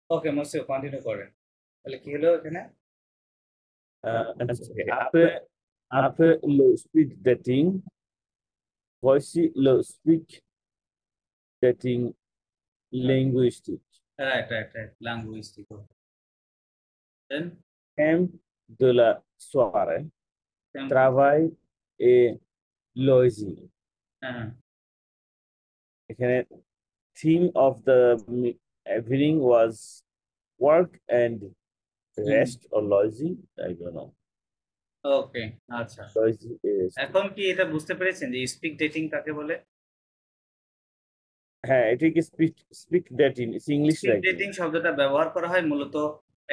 ওকে most continue করেন, তাহলে কি হলো এখানে? After le speed dating, voici le speak dating linguistic. Right right right, linguistic. Then Thème de la soirée, travail et loisir. হ্যাঁ এখানে theme of the evening was work and hmm rest or loisir. I don't know. ওকে আচ্ছা, Loisir is এখন কি এটা বুঝতে পেরেছেন যে speak dating কাকে বলে? হ্যাঁ, এটা কি স্পিক ডেটিং ইংলিশ স্পিড নাকি? ডেটিং শব্দটা ব্যবহার করা হয় মূলত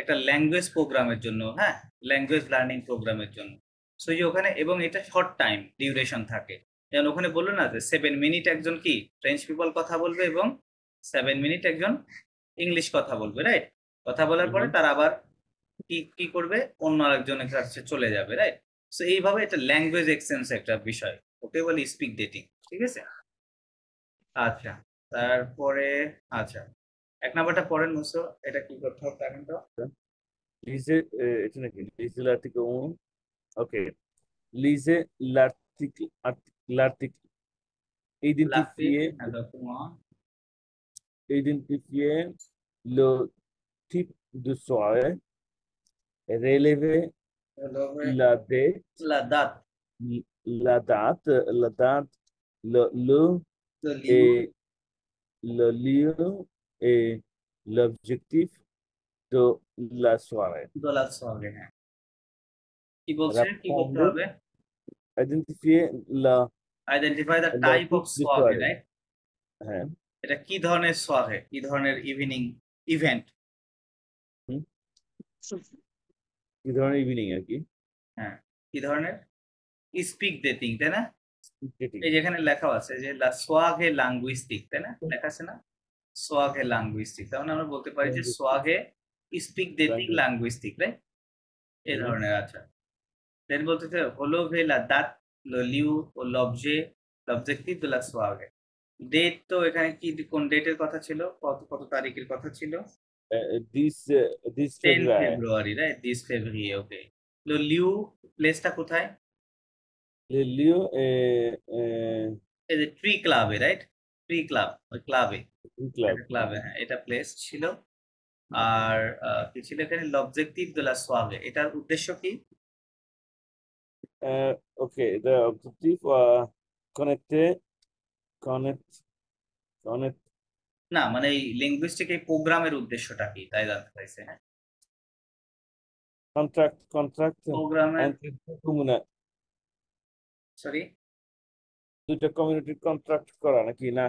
একটা ল্যাঙ্গুয়েজ প্রোগ্রামের জন্য, হ্যাঁ, ল্যাঙ্গুয়েজ লার্নিং প্রোগ্রামের জন্য। সো যে ওখানে, এবং এটা শর্ট টাইম ডিউরেশন থাকে। যেমন ওখানে বললো না যে 7 মিনিট একজন কি ফ্রেঞ্চ পিপল কথা বলবে এবং 7 মিনিট একজন ইংলিশ কথা বলবে, রাইট? কথা বলার পরে তারা আবার কি কি করবে, অন্য আরেকজনের কাছে চলে যাবে, রাইট? সো এইভাবে এটা ল্যাঙ্গুয়েজ এক্সচেঞ্জ একটা বিষয়, ওকে বলে স্পিক ডেটিং, ঠিক আছে? আচ্ছা, তারপরে আচ্ছা, 1 নাম্বারটা পড়েন মুসো, এটা কি করতে হবে দেখেন তো। Lise, এটা নাকি Lise l'article 1. Ok. Lisez l'article. লাফি Identifiez, document identifiez le type de soirée. Relevez la date, লাদাত la date, le Liu et le lieu et l'objectif de la soirée. দোলা হবে, হ্যাঁ। কি বলছে, কি করতে Répondez, হবে? identifiez identify the le type of type de সোয়াগে, soirée. Right? হ্যাঁ। এটা কি ধরনের সোয়াগে, কি ধরনের ইভিনিং ইভেন্ট? হুম, কি ধরনের ইভিনিং আর কি? হ্যাঁ, কি ধরনের স্পিক ডেটিং, তাই না? ডেটিং। এই যেখানে লেখা আছে যে লা সোয়াগে লাঙ্গুইস্টিক, তাই না, লেখা আছে না? সোয়াগে লাঙ্গুইস্টিক, তার মানে আমরা বলতে পারি যে সোয়াগে স্পিক ডেটিং লাঙ্গুইস্টিক, রাইট? এই ধরনের। আচ্ছা, দেন বলতেছে হলো ভে লা দাত লো লিউ ও লবজে লবজেক্টিভ de la soirée। ডেট তো এখানে কি, কোন ডেটের কথা ছিল, কত কত তারিখের কথা ছিল? This 10 February. February, right, 10 February, okay. লো লিউ প্লেসটা কোথায়? লিও এই যে ট্রি ক্লাবে, রাইট? ট্রি ক্লাব, ওই ক্লাবে, ক্লাব। একটা ক্লাবে, হ্যাঁ, এটা প্লেস ছিল। আর কি ছিল এখানে, l'objectif de la soirée, এটার উদ্দেশ্য কি? ওকে, দ্য অবজেক্টিভ কানেক্টে কানেক্ট কানেক্ট না মানে এই লিঙ্গুইস্টিক এই প্রোগ্রামের উদ্দেশ্যটা কি তাই জানতে চাইছে, হ্যাঁ। কন্ট্রাক্ট প্রোগ্রামের, কমিউনা সরি, দুইটা কমিউনিটির কন্ট্রাক্ট করা নাকি না?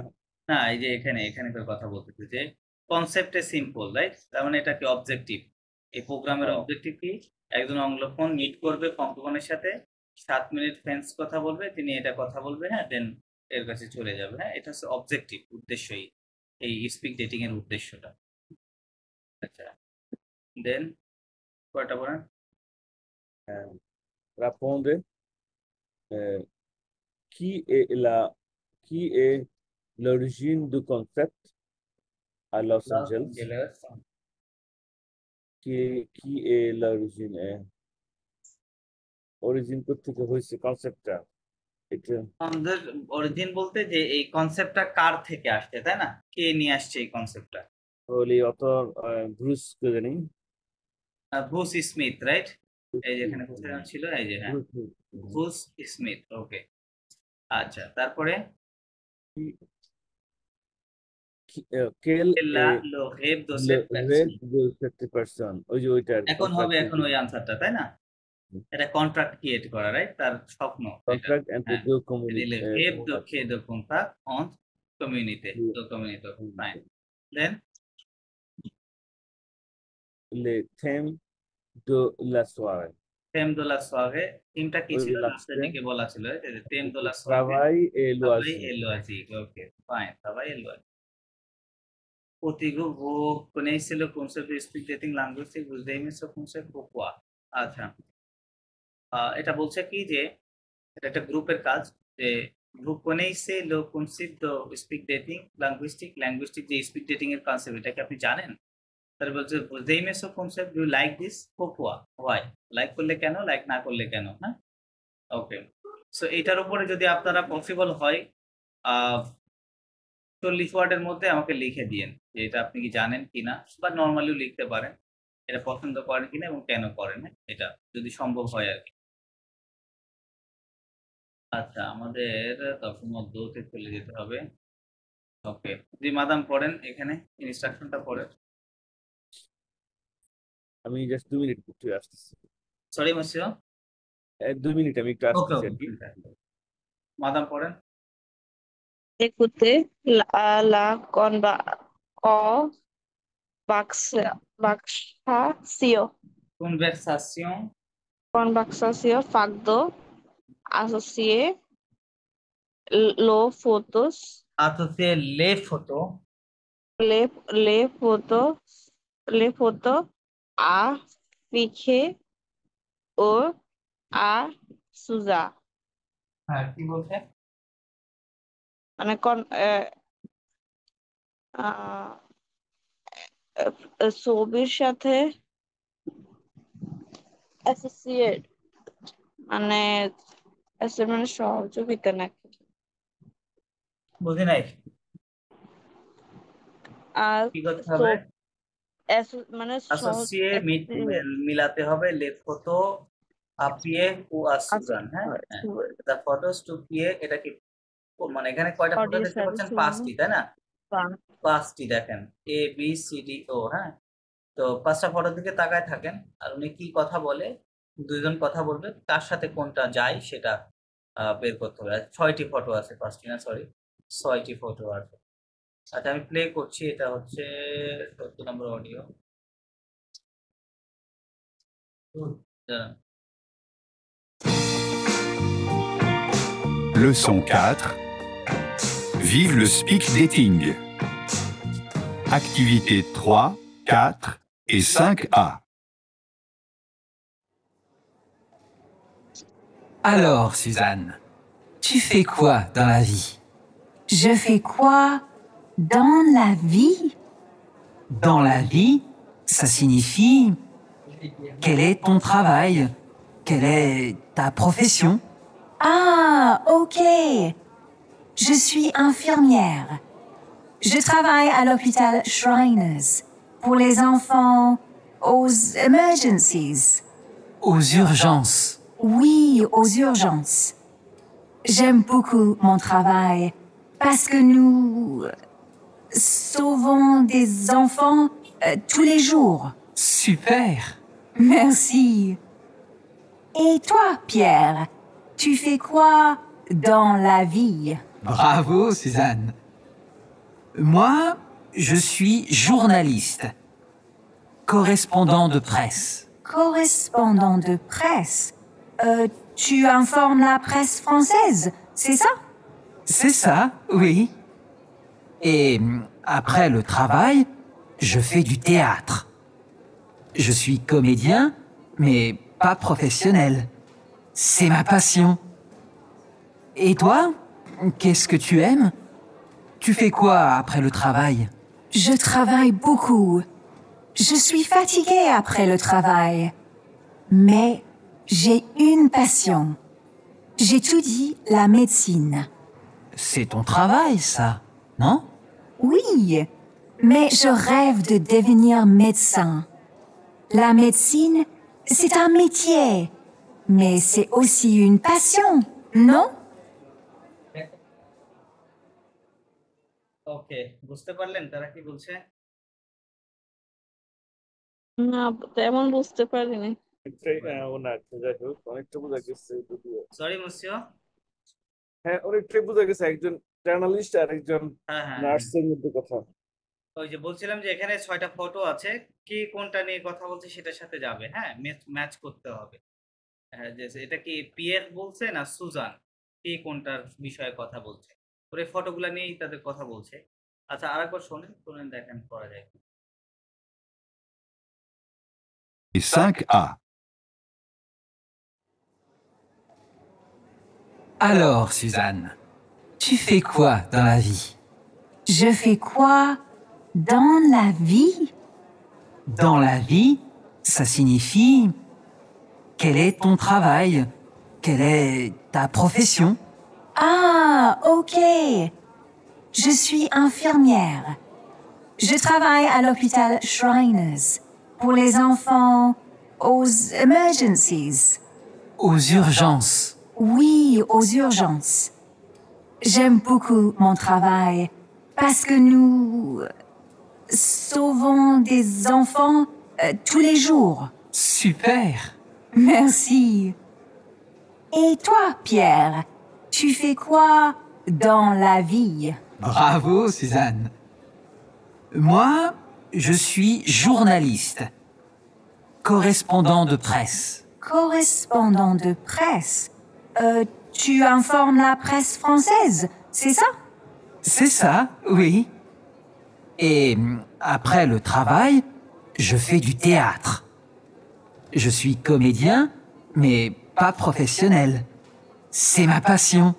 না এই যে এখানে এখানে তো কথা বলতেছি যে কনসেপ্টে সিম্পল, রাইট? তার মানে এটা কি অবজেক্টিভ, এই প্রোগ্রামের ও, অবজেক্টিভ কি? একজন অ্যাংলোফোন মিট করবে ফ্রাঙ্কোফোনের সাথে, 7 মিনিট ফ্রেঞ্চ কথা বলবে, তিনি এটা কথা বলবে, হ্যাঁ, দেন এর কাছে চলে যাবে, হ্যাঁ, এটা হচ্ছে অবজেক্টিভ, উদ্দেশ্যই এই স্পিক ডেটিং এর উদ্দেশ্যটা। আচ্ছা, দেন কয়টা বলেন? répondre euh, qui est la qui est l'origine du concept à Los Los Angeles? Angeles. কি এ l'origine অরিজিন থেকে হয়েছে কনসেপ্টটা এটা? আমাদের অরিজিন বলতে যে এই কনসেপ্টটা কার থেকে আসছে, তাই না? কে নিয়ে আসছে এই কনসেপ্টটা? হলি অথর ব্রুস কে জানি। Bruce Smith, right? এই যেখানে কোথায় যেন ছিল, এই যে, হ্যাঁ, ব্রুস ব্রুস স্মিথ, ওকে। আচ্ছা, তারপরে কেল লা লো রেভ দো সেট রেড পারসন। 50%, ওই যে ওইটার এখন হবে, কন্ট্রাক্ট এখন ওই আনসারটা, তাই না? এটা কন্ট্রাক্ট ক্রিয়েট করা, রাইট, তার স্বপ্ন এটা। কন্ট্রাক্ট এন্ড হ্যাঁ, দো দিলে কমিউনিটি রেভ দো খে দো কন্ট্রাক্ট অন কমিউনিতে দো কমিউনিটো, ফাইন। দেন le thème de la soirée, তেম দোলা সোয়াগে, থিমটা কি ওই ছিল লাস্টের লাস্টে দিকে বলা ছিল, এই যে তেম দোলা সোয়াগে travail et সবাই loisir. এলো আছি, ওকে, ফাইন, সবাই এলো আছি। Contigo vou conhecer o conceito de speed dating language বুঝতেই concept কোকোয়া। আচ্ছা, এটা বলছে কি যে এটা একটা গ্রুপের কাজ, যে গ্রুপ কোনেইসে লো কনসেপ্ট স্পিক ডেটিং লিঙ্গুইস্টিক যে স্পিড ডেটিং এর কনসেপ্ট, এটা কি আপনি জানেন? তারপর বলছে যেইমে so concept do like this কোকোয়া হোয়াই, লাইক করলে কেন, লাইক না করলে কেন, হ্যাঁ। ওকে, সো এটার উপরে যদি আপনারা পসিবল হয় 40 ওয়ার্ডের মধ্যে আমাকে লিখে দিয়েন যে এটা আপনি কি জানেন কিনা, বা নর্মালিও লিখতে পারেন এটা পছন্দ করেন কিনা এবং কেন করেন, হ্যাঁ, এটা যদি সম্ভব হয় আর কি। আচ্ছা, আমাদের 10 মধ্যতে চলে যেতে হবে। ওকে, জি মাদাম পড়েন এখানে ইনস্ট্রাকশনটা পড়েন। আমি জাস্ট 2 মিনিট একটু আসতেছি। সরি মসিও। 2 মিনিট আমি একটু ওকে আসতেছি ওকে, আর কি। মাদাম পড়েন। Écoutez la conversation. Conversation Conversation facto associé los fotos, associé les photos les, les photos, les photos affichées au à Suza. হ্যাঁ কি বলছে? মানে আহ, ছবির সাথে অ্যাসোসিয়েট মানে মানে সহযোগিতা নাকি, বুঝি নাই আর কি করতে হবে? মানে associé মিলাতে হবে les photos appuyées ou à Suzanne, হ্যাঁ the photos to pied, এটা কি মানে এখানে কয়টা ফটো দেখতে পাচ্ছেন? 5টি, তাই না? 5টি দেখেন, এ বি সি ডি ও, হ্যাঁ। তো 5টা ফটোর দিকে তাকায় থাকেন আর উনি কি কথা বলে, দুইজন কথা বলবে, তার সাথে কোনটা যায় সেটা বের করতে হবে। 6টি ফটো আছে, 5টি না, সরি 6টি ফটো আছে। আচ্ছা আমি প্লে করছি, এটা হচ্ছে 14 নম্বর audio. Leçon 4. Vive le speed dating. Activités 3, 4 et 5A. Alors, Suzanne, tu fais quoi dans la vie? Je fais quoi dans la vie? Dans la vie, ça signifie quel est ton travail? Quelle est ta profession? Ah, ok. Je suis infirmière. Je travaille à l'hôpital Shriners pour les enfants aux emergencies. Aux urgences. Oui, aux urgences. J'aime beaucoup mon travail parce que nous sauvons des enfants tous les jours. Super! Merci. Et toi, Pierre, tu fais quoi dans la vie? Bravo, Suzanne. Moi, je suis journaliste, correspondant de presse. Correspondant de presse. Tu informes la presse française, c'est ça? C'est ça, oui. Et après le travail, je fais du théâtre. Je suis comédien, mais pas professionnel. C'est ma passion. Et toi, qu'est-ce que tu aimes? Tu fais quoi après le travail? Je travaille beaucoup. Je suis fatiguée après le travail. Mais j'ai une passion. J'étudie la médecine. C'est ton travail, ça, non? Oui, mais je rêve de devenir médecin. La médecine, c'est un métier, mais c'est aussi une passion, non? ওকে, বুঝতে পারলেন তারা কি বলছে? না তেমন বুঝতে পারিনি। যাই হোক, অনেকটা বোঝা গেছে যদিও। সরি মসিও। হ্যাঁ, অনেকটাই বোঝা গেছে, একজন জার্নালিস্ট আর একজন হ্যাঁ হ্যাঁ, নার্সের মধ্যে কথা। ওই যে বলছিলাম যে এখানে 6টা ফটো আছে, কি কোনটা নিয়ে কথা বলছে সেটার সাথে যাবে, হ্যাঁ, ম্যাচ করতে হবে। হ্যাঁ, যে এটা কি পিয়ের বলছে না সুজান, কে কোনটার বিষয়ে কথা বলছে, ওই ফটোগুলা নিয়েই তাদের কথা বলছে। আচ্ছা আরেকবার শোনেন দেখেন করা যায়। Et 5A. Alors, Suzanne, tu fais quoi dans la vie? Je fais quoi dans la vie? Dans la vie, ça signifie quel est ton travail, quelle est ta profession. Ah, ok. Je suis infirmière. Je travaille à l'hôpital Shriners pour les enfants aux emergencies. Aux urgences. Oui, aux urgences. J'aime beaucoup mon travail parce que nous sauvons des enfants tous les jours. Super. Merci. Et toi, Pierre, tu fais quoi dans la vie? Bravo, Suzanne. Moi, je suis journaliste, correspondant de presse. Correspondant de presse. Tu informes la presse française, c'est ça? C'est ça, oui. Et après le travail, je fais du théâtre. Je suis comédien, mais pas professionnel. C'est ma passion.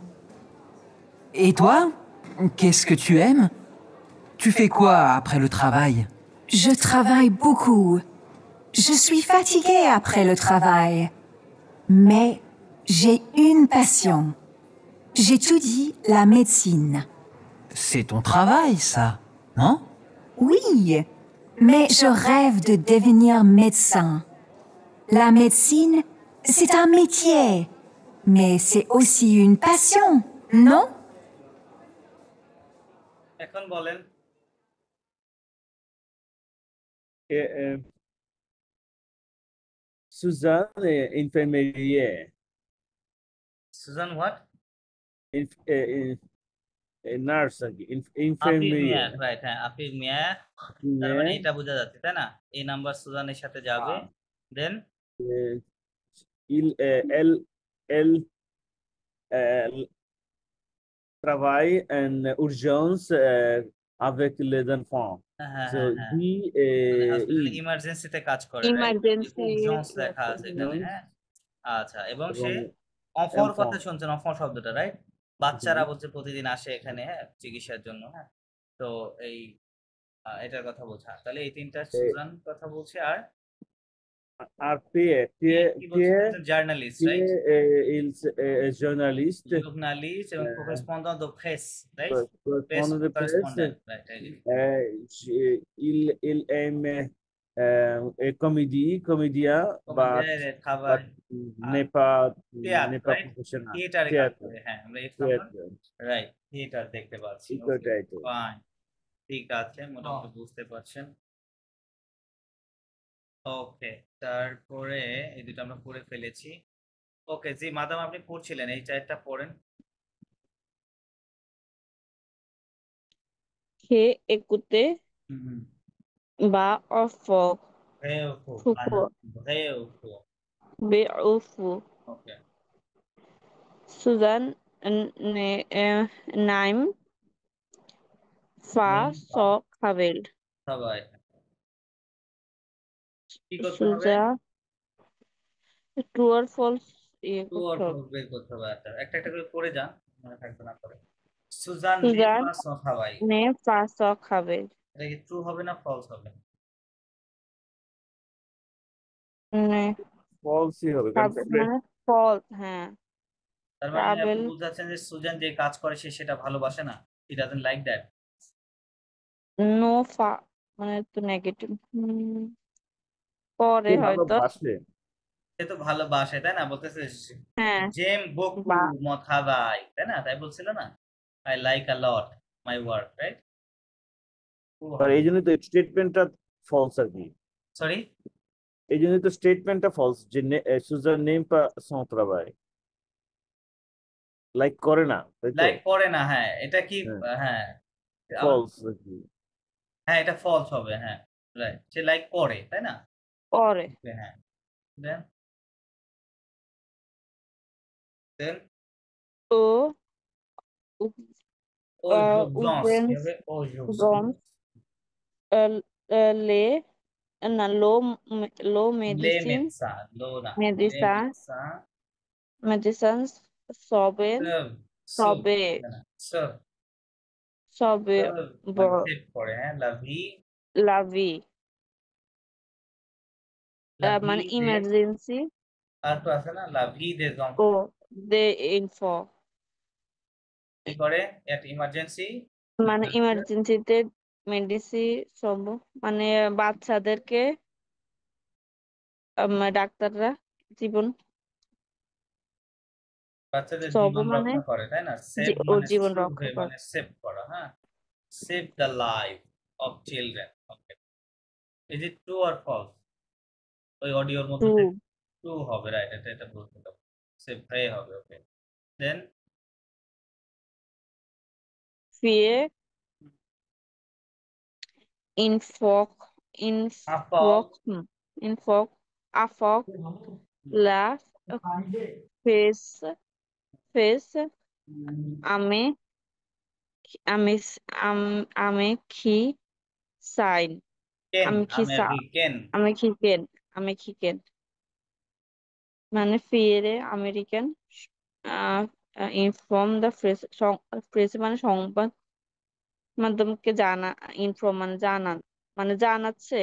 Et toi, qu'est-ce que tu aimes? Tu fais quoi après le travail? Je travaille beaucoup. Je suis fatiguée après le travail. Mais j'ai une passion. J'étudie la médecine. C'est ton travail, ça, non? Oui, mais je rêve de devenir médecin. La médecine, c'est un métier, mais c'est aussi une passion, non? এখন বলেন Suzanne infirmière. Suzanne what nurse আর কি আফিফ infirmière. মিয়া, right, হ্যাঁ আফিফ মিয়া, তার মানে এটা বোঝা যাচ্ছে তাই না? এই নাম্বার সুজানের সাথে যাবে, দেন Elle travaille en urgence avec les enfants. হ্যাঁ So হ্যাঁ হ্যাঁ he হসপিটালে ইমার্জেন্সিতে কাজ করে, ইমার্জেন্সি উরজেন্স লেখা আছে এখানে, হ্যাঁ। আচ্ছা, এবং সে অফর কথা শুনছেন, অফর শব্দটা, রাইট? বাচ্চারা বলছে প্রতিদিন আসে এখানে, হ্যাঁ, চিকিৎসার জন্য, হ্যাঁ। তো এই এটার কথা বলছে। তাহলে এই তিনটা সুজান কথা বলছে, আর journalist, right? il est journaliste. Journaliste এবং correspondant de presse, right? Correspondant de presse. Right. Il aime comédien, but n'est pas professionnel. Theater, হ্যাঁ, আমরা রাইট, থিয়েটার দেখতে পাচ্ছি। ফাইন, ঠিক আছে, মোটামুটি বুঝতে পারছেন। ওকে, তারপরে এই দুটো আমরা পড়ে ফেলেছি। ওকে জি, মাদাম আপনি পড়ছিলেন, এই চারটা পড়েন। হে একুতে বা অফ বেউফু ওকে, সুজান নাইম ফা স খাবেল সবাই কি করতে হবে? সুজা ট্রু আর ফলস ট্রু অর ফলস বের করতে হবে। একটা একটা করে পড়ে যান, মনে থাকবে না পরে। সুজান সুজান নে ফা খাবাই, নে ফা স খাবেল এটা কি ট্রু হবে না ফলস হবে? ফলসই হবে, মানে ফলস, হ্যাঁ। তার মানে আপনি ট্রাভেল বুঝাচ্ছেন যে সুজান যে কাজ করে সে সেটা ভালোবাসে না, he doesn't like that. No ফা মানে তো নেগেটিভ পরে হয়তো সে তো ভালোবাসে, তাই না? বলতেছে হ্যাঁ জেম beaucoup mon travail, তাই না? তাই বলছিল না, I like a lot my work, right? আর এই জন্য তো স্টেটমেন্টটা ফলস আর কি। সরি, এই জন্য তো স্টেটমেন্টটা ফলস, যে সুজান নেম পা সন ট্রাভাই, লাইক করে না, লাইক করে না, হ্যাঁ, এটা কি, হ্যাঁ ফলস আর কি। হ্যাঁ, এটা ফলস হবে, হ্যাঁ, রাইট, সে লাইক করে, তাই না? পরে হ্যাঁ, দেন ও লে না লো মেডিসিন সবে পড়ে, হ্যাঁ, লাভি লা মানে ভি দে, ইমার্জেন্সি আর তো আছে না লা ভি দে ও দে ইনফো কি করে এট ইমার্জেন্সি মানে ইমার্জেন্সিতে মেডিসি সব মানে বাচ্চাদেরকে ডাক্তাররা জীবন বাচ্চাদের সব জীবন মানে রক্ষা করে, তাই না? সেভ ও মানে জীবন রক্ষা সুভে করে মানে সেভ করা, হ্যাঁ, save the life of children. Okay, is it true or false? ওই অডিওর মধ্যে ট্রু ট্রু হবে, রাইট, এটা বলতে হবে, সেভ ভ্রে হবে। ওকে, দেন ফিয়ে ইনফক আফল, ইনফক আফক লা ফেস ফেস আমে আমে আমে খি সাইন কেন আমি কি আমেরিকান, আমি খিকেন আমি খিকেন মানে ফিরে আমেরিকান ইনফর্ম দ্য প্রেস মানে সংবাদ মাধ্যমকে ইনফর্ম মানে জানান মানে জানাচ্ছে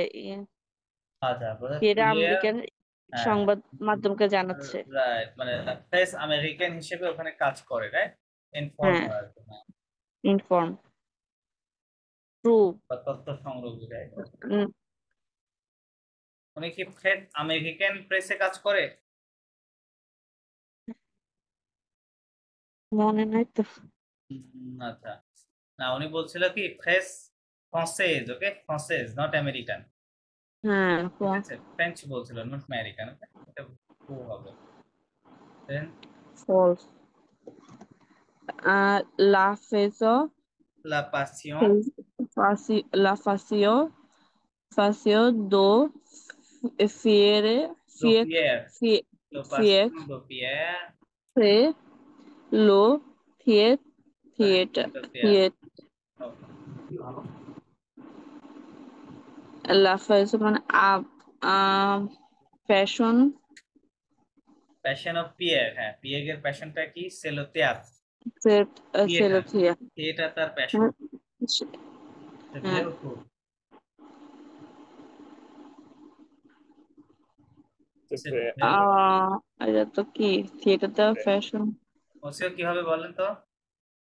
আচ্ছা ফিরে ক্লিয়ার, আমেরিকান হ্যাঁ, সংবাদ মাধ্যমকে জানাচ্ছে রাইট, মানে ফেস আমেরিকান হিসেবে ওখানে কাজ করে, রাইট, ইনফর্ম হ্যাঁ করার জন্য ইনফর্ম ট্রু বা তথ্য সংগ্রহ, রাইট। উনি কি ফেড আমেরিকান প্রেসে কাজ করে? মনে নাই তো আচ্ছা, না উনি বলছিল কি ফ্রেস ফ্রান্সেজ, ওকে, ফ্রান্সেজ নট আমেরিকান, হ্যাঁ ঠিক আছে, ফ্রেঞ্চ বলছিল নট আমেরিকান, এটা ট্রু হবে। দেন ফলস লা ফেসো লা পাসিয়ন la facio do fiere দো fie পিয়ের, fie লো fie পাসিয়ন দো Pierre, fe lo fiet fiet দো পিয়ের, fiet la facio মানে ফ্যাশন প্যাশন অফ পিয়ের, হ্যাঁ, পিয়েগের প্যাশনটা কি? সেলো তেয়াত্র, থিয়েটার, সেলোথিয়া থিয়েটার তার প্যাশন, হ্যাঁ ভেরি গুড। এটা তো কি থিয়েটারটা ফ্যাশন ওসিও কিভাবে বলেন তো?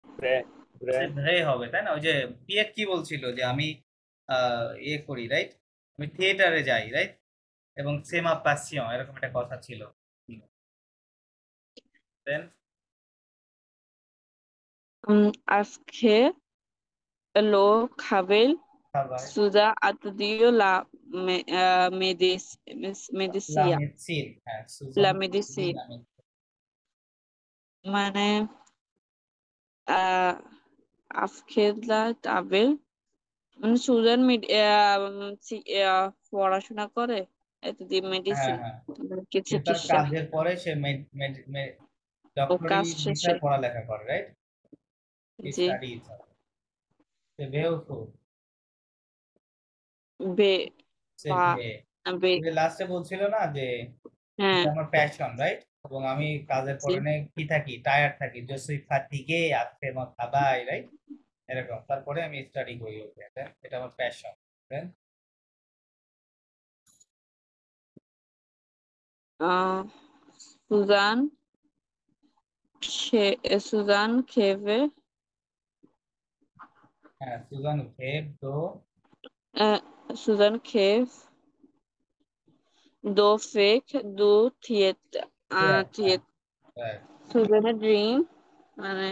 ভ্রে ভ্রে ভ্রে হবে, তাই না? ওই যে পিয়ে কি বলছিল যে আমি ইয়ে করি, রাইট, আমি থিয়েটারে যাই, রাইট, এবং সেমা পাসিয়ন এরকম একটা কথা ছিল। দেন আজকে lo খাবেল খাবার, সুজা আতুদিও লা মেডিসিয়া লামেসিন, হ্যাঁ, লা সুজান মেডিসিন লামেসিন, মানে আফখেদলা তাবেল মানে সুজান পড়াশোনা করে এতদিন হ্যাঁ মেডিসিন হ্যাঁ, কি সে তার চিকিৎসা কাজের পরে সে ও ডক্টরি কাজ শেষে বিষয়ে পড়ালেখা করে, রাইট, জি স্টাডিজ, সে বেউফুল, বে সে পা ভে, বে যে লাস্টে বলছিল না যে হ্যাঁ এটা আমার প্যাশন, রাইট, এবং আমি কাজের জি পরে কি থাকি, টায়ার্ড থাকি, যে সুই ফাতিগে আজকে আমার খাবাই, রাইট, এরকম, তারপরে আমি স্টাডি করি, ওকে, এটা আমার প্যাশন। দেন সুজান সুজান খেভে হ্যাঁ, সুজান ভেব দো, সুজান খেভ দো ফেক দো হ্যাঁ, right. সুজানের ড্রিম মানে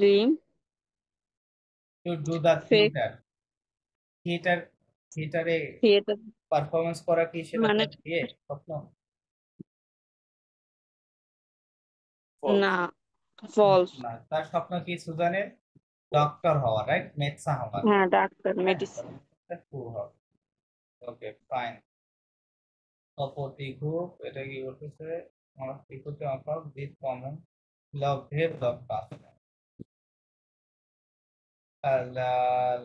dream To do the fake থিয়েটারে থিয়েটার পারফরমেন্স করা কি সেটা মানে তার ইয়ে স্বপ্ন? false না ফলস না, তার স্বপ্ন কি সুজানের? ডক্টর হওয়া, রাইট, মেডসা হওয়া, হ্যাঁ ডাক্তার হ্যাঁ, মেডিসিন ওকে, ফাইন। অপতি গ্রুপ এটা কি বলতেছে? ইকুতে অফ দিস কমন লাভ হেভ লাভ পাস, লা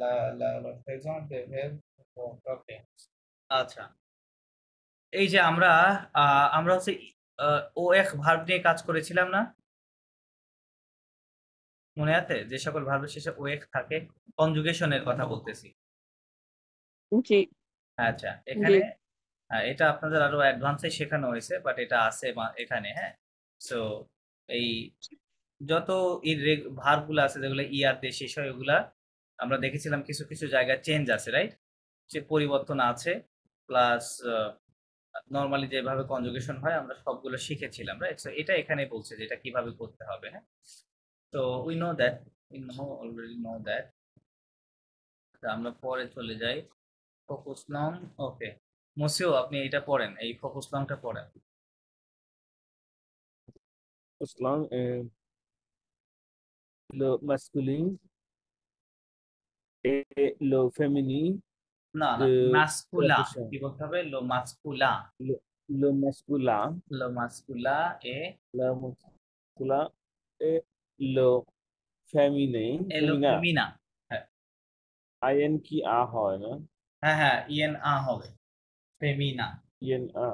লা লা লা সেজন দে হেভ, ওকে, আচ্ছা, এই যে আমরা হচ্ছে ও এক ভার্ব নিয়ে কাজ করেছিলাম না, মনে আছে? যে সকল ভার্বের শেষে ও এক থাকে, কনজুগেশনের কথা বলতেছি। জি আচ্ছা, জি এখানে হ্যাঁ, এটা আপনাদের আরো অ্যাডভান্সে শেখানো হয়েছে, বাট এটা আছে এখানে। হ্যাঁ, সো এই যত ভার্ব গুলো আছে যেগুলো ইয়ার দিয়ে শেষ হয়, ওগুলা আমরা দেখেছিলাম কিছু কিছু জায়গায় চেঞ্জ আছে, রাইট? যে পরিবর্তন আছে, প্লাস নর্মালি যেভাবে কনজুগেশন হয় আমরা সবগুলো শিখেছিলাম, রাইট? সো এটা এখানে বলছে যে এটা কিভাবে করতে হবে। হ্যাঁ, তো we know that, already know that. আমরা পরে চলে যাই ফোকাস নং। ওকে, মুসিও আপনি এটা পড়েন, এই ফোকাস নংটা পড়েন। Islam, lo masculin et lo féminin না না, de মাস্কুলা profession. কি বলতে হবে? লো মাস্কুলা, Le masculin, লো মাস্কুলা এ la masculin et le féminin, এলো féminin. ফেমিনা। হ্যাঁ IN qui A হয় না? হ্যাঁ হ্যাঁ, ইএন আ হবে, ফেমিনা। IN A.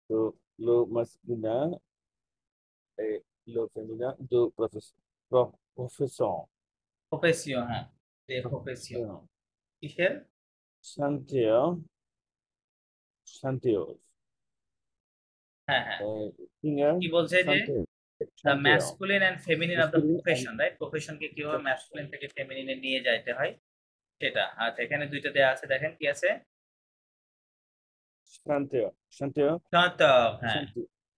তো le masculin et le féminin de profession. প্রফেসিও, হ্যাঁ, de প্রফেসিও কিসের? Chanteur, chanteuse. হ্যাঁ হ্যাঁ, Singer, কি বলছে যে chanteur. The Chanteur. Masculine and feminine of the Masculine and profession, right? প্রফেশনকে কিভাবে ম্যাসকুলিন থেকে ফেমিনিনে নিয়ে যাইতে হয় সেটা। আচ্ছা, এখানে দুইটা দেয়া আছে, দেখেন কি আছে? chanteur. Chanteur, চাঁতক, হ্যাঁ,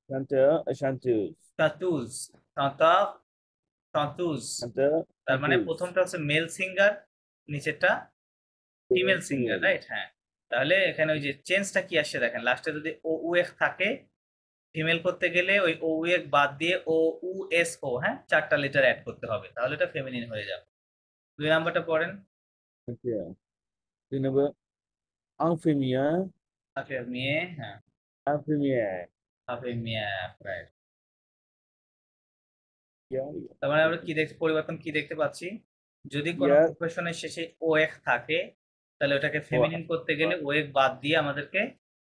chanteur et chanteuse. চাতুজ, চাঁতক, চাতুজ। Chanteur, তার মানে chanteuse. প্রথমটা হচ্ছে মেল সিঙ্গার, নিচেরটা ফিমেল সিঙ্গার, রাইট? হ্যাঁ, তাহলে এখানে ওই যে চেঞ্জটা কি আসছে দেখেন, লাস্টে যদি ও উ এফ থাকে, ফিমেল করতে গেলে ওই ও উ এফ বাদ দিয়ে ও উ এস ও, হ্যাঁ, 4টা লেটার অ্যাড করতে হবে, তাহলে এটা ফেমিনিন হয়ে যাবে। 2 নাম্বারটা পড়েন। Chanteur. Le number infirmière, আফের মেয়ে, হ্যাঁ, infirmière. আফের মেয়ে, রাইট। Yeah, তার মানে আমরা কি পরিবর্তন কি দেখতে পাচ্ছি? যদি কোনো Yeah. প্রফেশনের শেষে ও এফ থাকে, তাহলে ওটাকে ফেমিনিন করতে গেলে ও এফ বাদ দিয়ে আমাদেরকে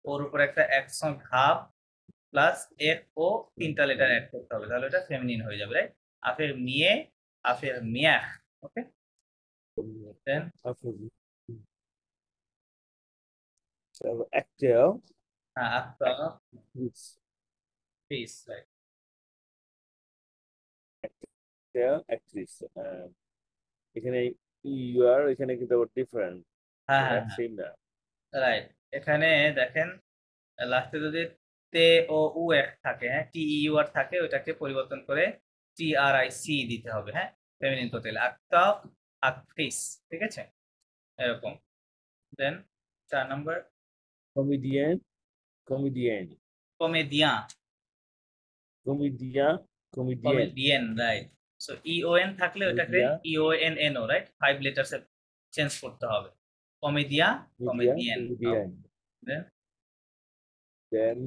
ওর উপর একটা অ্যাকশন ভাব প্লাস এফ ও 3টা লেটার অ্যাড করতে হবে, তাহলে এটা ফেমিনিন হয়ে যাবে, রাইট? আফের মিয়ে, আফের মিয়া। ওকে, দেন infirmière. So, acteur, হ্যাঁ, after actrice. Piece, right? Acteur, actrice. এখানে you are এখানে কিন্তু আবার different. হ্যাঁ হ্যাঁ হ্যাঁ, Same না. রাইট। এখানে দেখেন লাস্টে যদি তে ও উ এফ থাকে, হ্যাঁ, টি ইউ আর থাকে, ওটাকে পরিবর্তন করে টি আর আই সি দিতে হবে, হ্যাঁ, ফেমিনিন করতে গেলে। আক্তাক, আক্ট্রিস, ঠিক আছে, এরকম। Then 4 number Comédien, comédienne. কমেডিয়া, Comédien, comédienne. Comedian, right? So E O N থাকলে ওটাকে Comédien. E O N N O, right? 5 letters এ চেঞ্জ করতে হবে। কমেডিয়া, comedian. Comédienne. Then Then,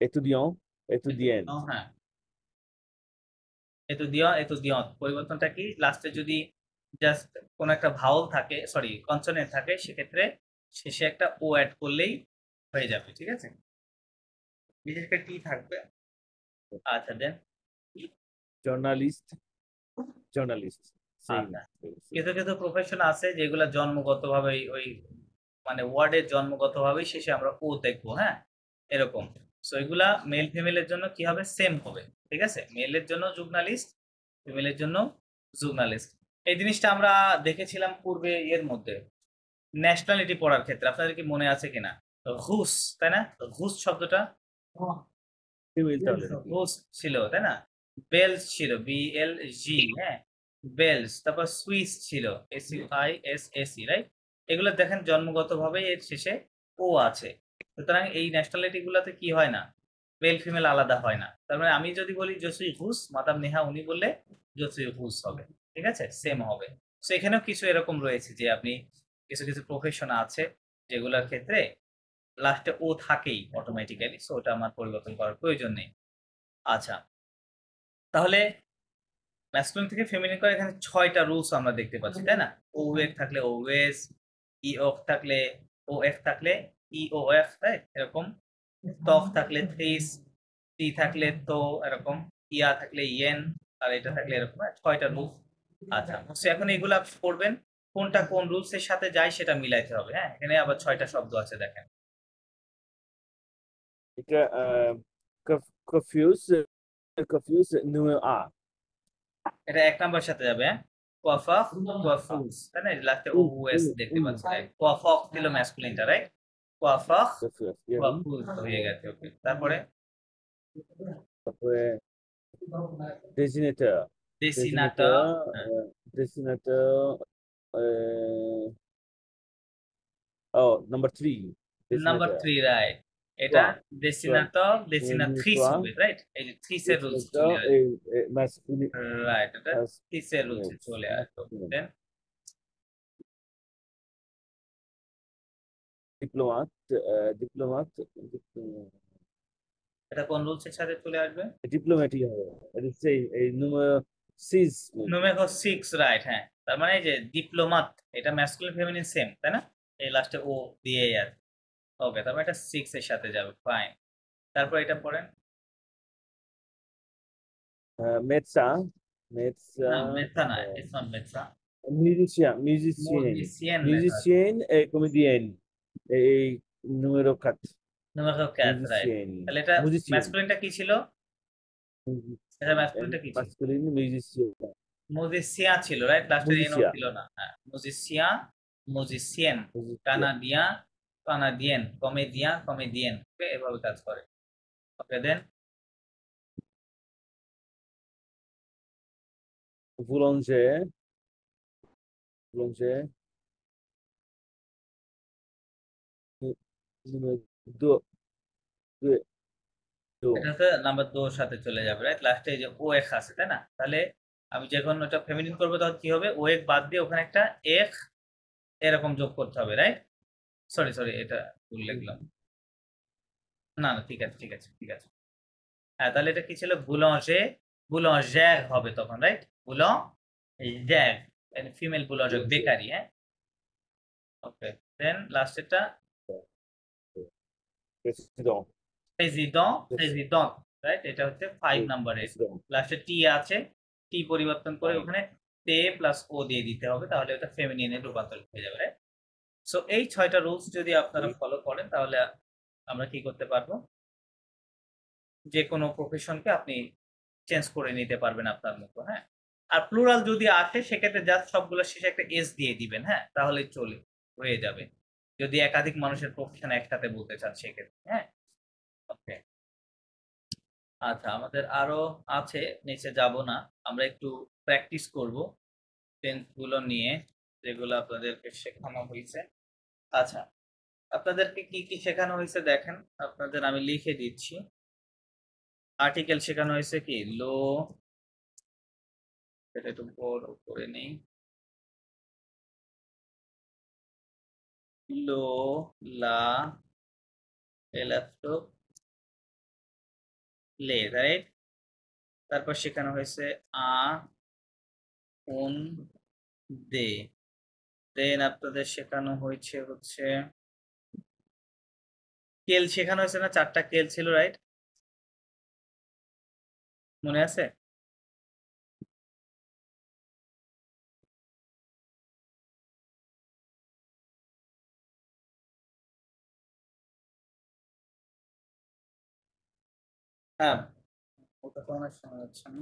étudiant, étudienne. হ্যাঁ, এতুদিয়ত পরিবর্তনটা কি? লাস্টে যদি জাস্ট কোন একটা ভাওয়াল থাকে, সরি কনসোনেন্ট থাকে, সেক্ষেত্রে শেষে একটা ও অ্যাড করলেই হয়ে যাবে, ঠিক আছে? বিশেষ করে টি থাকবে। আচ্ছা, দেন Journaliste, journaliste. Same. আচ্ছা, কিছু কিছু প্রফেশন আছে যেগুলো জন্মগতভাবে ওই মানে ওয়ার্ডের জন্মগতভাবেই শেষে আমরা ও দেখবো, হ্যাঁ, এরকম। সো এগুলা মেল ফিমেলের জন্য কি হবে? সেম হবে, ঠিক আছে? মেলের জন্য জুগনালিস্ট, ফিমেলের জন্য জুগনালিস্ট। এই জিনিসটা আমরা দেখেছিলাম পূর্বে এর মধ্যে ন্যাশনালিটি পড়ার ক্ষেত্রে, আপনাদের কি মনে আছে কিনা? ঘুষ, তাই না? ঘুষ শব্দটা Female তাহলে। ঘুষ ছিল, তাই না? বেলস ছিল, বিএল জি, হ্যাঁ, বেলস। তারপর সুইস ছিল, S U I S S E, right? এগুলো দেখেন জন্মগতভাবে এর শেষে ও আছে, সুতরাং এই ন্যাশনালিটি গুলাতে কি হয় না, মেল ফিমেল আলাদা হয় না। তার মানে আমি যদি বলি জসুই ঘুষ, মাদাম নেহা উনি বললে জসুই ঘুষ হবে, ঠিক আছে, সেম হবে। সো এখানেও কিছু এরকম রয়েছে যে আপনি কিছু কিছু প্রফেশন আছে যেগুলোর ক্ষেত্রে লাস্টে ও থাকেই অটোমেটিক্যালি, সো ওটা আমার পরিবর্তন করার প্রয়োজন নেই। আচ্ছা, তাহলে ম্যাসকুলিন থেকে ফেমিনিন করে এখানে 6টা রুলস আমরা দেখতে পাচ্ছি, তাই না? ও এফ থাকলে অলওয়েজ, ই অফ থাকলে ও এফ থাকলে ই ও এফ, তাই এরকম। তফ থাকলে থ্রিস, টি থাকলে তো এরকম, ইয়া থাকলে ইয়েন, আর এটা থাকলে এরকম, 6টা রুলস। আচ্ছা, এখন এগুলো আপনি পড়বেন, কোনটা কোন রুলস এর সাথে যায় সেটা মিলাইতে হবে। হ্যাঁ, এখানে আবার 6টা শব্দ আছে দেখেন। এটা confuse numéro A এটা 1 নাম্বার সাথে যাবে। হ্যাঁ, কোয়াফাক কোয়াফুস, তাই না? লাস্টে ও এস দেখতে পাচ্ছেন। কোয়াফাক ছিল ম্যাসকুলিনটা, রাইট? কোয়াফাক confuse yeah. কোয়াফুস হয়ে গেছে। ওকে, তারপরে তারপরে designator ডেসিনাটর। designator number 3 number designator 3, right. এটা Trois. ডেসিনাটর ডেসিনাট্রিস Trois. হবে, রাইট? এই যে থ্রিসের রুলস designator চলে আসবে, et masculine রাইট? এটা থ্রিসের রুলস চলে আসবে। দেন diplomate এটা কোন রুলস এর সাথে চলে আসবে? diplomatic হবে এটা সেই এই number 6 নোমেগো 6, রাইট? হ্যাঁ, তার মানে এই যে ডিপ্লোমাত, এটা ম্যাসকুলিন ফেমিনিন সেম, তাই না? এই লাস্টে ও দিয়ে আছে। ওকে, তারপর এটা 6 এর সাথে যাবে, ফাইন। তারপর এটা পড়েন। médecin না, মেথা না, ইটস নট মেথা। musicien মুজিসিয়ান et comédien এই numéro 4 নোমেগো 4, রাইট? musicien তাহলে এটা musicien ম্যাসকুলিনটা কি ছিল? এটা ম্যাসকুলিনটা কি ছিল? masculine musicien মুজিসিয়া ছিল, রাইট? লাস্টের এনও Musicien. ছিল না। হ্যাঁ, মুজিসিয়া, মুজিসিয়ান, musicien কানাডিয়া, কানাডিয়ান, কমেডিয়া, কমেডিয়ান। ওকে, এভাবে কাজ করে। ওকে, দেন boulanger numéro 2 এটা হচ্ছে নাম্বার 2 এর সাথে চলে যাবে, রাইট? লাস্টে এই যে ও এখ আছে, তাই না? তাহলে আমি যখন ওটা ফেমিনিন করবো তখন কি হবে? ও এক বাদ দিয়ে ওখানে একটা এখ এরকম যোগ করতে হবে, রাইট? সরি, এটা ভুল লিখলাম। না, ঠিক আছে। হ্যাঁ, তাহলে এটা কি ছিল? বুলঞ্জের হবে তখন, রাইট? বুলঞ্জের, ফিমেল বুলঞ্জের, বেকারি। হ্যাঁ, ওকে, দেন লাস্টেরটা প্রেসিডেন্ট, রাইট? এটা হচ্ছে 5 নাম্বারের। লাস্টে টি আছে, টি পরিবর্তন করে ওখানে তে প্লাস ও দিয়ে দিতে হবে, তাহলে ওটা ফেমিনিনে রূপান্তরিত হয়ে যাবে, রাইট? সো এই 6টা রুলস যদি আপনারা ফলো করেন তাহলে আমরা কি করতে পারবো? যে কোনো প্রফেশনকে আপনি চেঞ্জ করে নিতে পারবেন আপনার মতো। হ্যাঁ, আর প্লুরাল যদি আসে সেক্ষেত্রে জাস্ট সবগুলো শেষে একটা এস দিয়ে দিবেন। হ্যাঁ, তাহলে চলে হয়ে যাবে, যদি একাধিক মানুষের প্রফেশন একসাথে বলতে চান সেক্ষেত্রে। হ্যাঁ, ওকে। আচ্ছা, আমাদের আরো আছে, নিচে যাব না, আমরা একটু প্র্যাকটিস করব টেন্স গুলো নিয়ে যেগুলো আপনাদেরকে শেখানো হয়েছে। আচ্ছা, আপনাদেরকে কি কি শেখানো হয়েছে দেখেন, আপনাদের আমি লিখে দিচ্ছি। আর্টিকেল শেখানো হয়েছে কি? লো, এটা একটু বড় করে নেই। লো, লা, এলাস্টো, লে, রাইট? তারপর শেখানো হয়েছে আ, উন, দে। দেন আপনাদের শেখানো হয়েছে হচ্ছে কেল শেখানো হয়েছে না? 4টা কেল ছিল, রাইট? মনে আছে? হ্যাঁ, ওটা তো আমার শোনা যাচ্ছে না।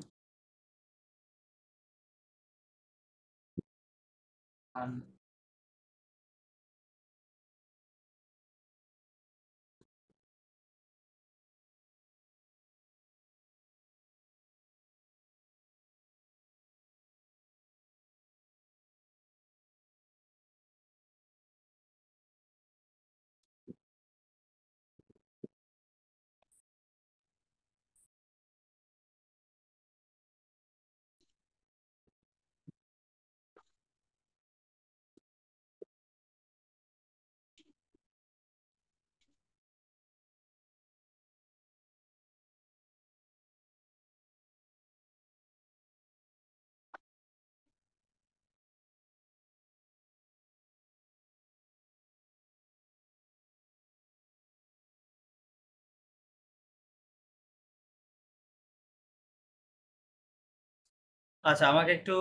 আচ্ছা, আমাকে একটু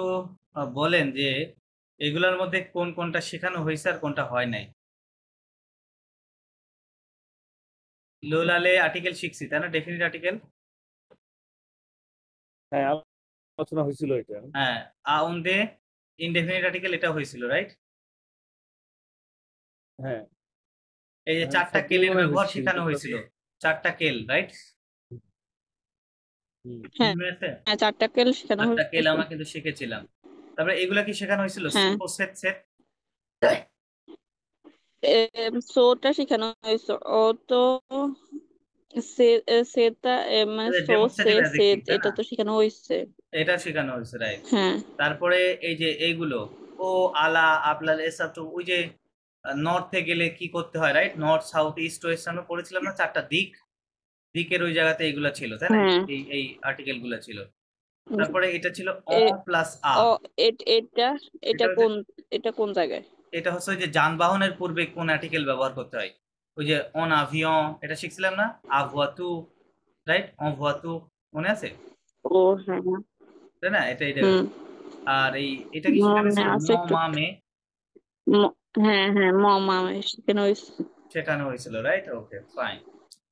বলেন যে এগুলোর মধ্যে কোনটা শেখানো হয়েছে আর কোনটা হয় নাই? লোলালে আর্টিকেল শিখছি তাই না, ডেফিনিট আর্টিকেল। হ্যাঁ, আলোচনা হয়েছিল এটা। হ্যাঁ, আউন্দে ইনডেফিনিট আর্টিকেল এটা হয়েছিল, রাইট? হ্যাঁ, এই যে হ্যাঁ, চারটা সবগুলো কেলের মনে হয় ব্যবহার হয়েছে, শেখানো কিন্তু হয়েছিল, চারটা কেল, রাইট? হ্যাঁ মনে আছে? হ্যাঁ, 4টা কেল শেখানো চারটা কেল হয়েছে। আমরা কিন্তু শিখেছিলাম। তারপরে এগুলা কি শেখানো হয়েছিল? হ্যাঁ, সেট সেট সোটা শেখানো হয়েছে। ও তো সেটা মানে সো সে ডেমনস্ট্রেটিভ অ্যাডজেক্টিভ তাই এটা না, তো শেখানো হয়েছে। এটা শেখানো হয়েছে, রাইট? হ্যাঁ তারপরে এই যে এইগুলো ও আলা আপলাল এসব তো ওই যে নর্থে গেলে কি করতে হয়, right? North south east West আমরা পড়েছিলাম না, চারটা দিকের ওই জায়গাতে এইগুলা ছিল তাই না, হ্যাঁ। এই আর্টিকেল গুলা ছিল। তারপরে এটা ছিল অ এ- প্লাস আ। ও এটা এটা এটা কোন জায়গায়? এটা হচ্ছে ওই যে যানবাহনের পূর্বে কোন আর্টিকেল ব্যবহার করতে হয়, ওই যে অন আভিয়ন এটা শিখছিলাম না, আভুয়াতু, রাইট? অভুয়াতু, মনে আছে ও হ্যাঁ তাই না? এটা হুম আর এটা কি শেখানো মনে ছিল? আছে একটু। মে হ্যাঁ হ্যাঁ মা শেখানো হয়েছে। শেখানো হয়েছিল, রাইট? Okay fine.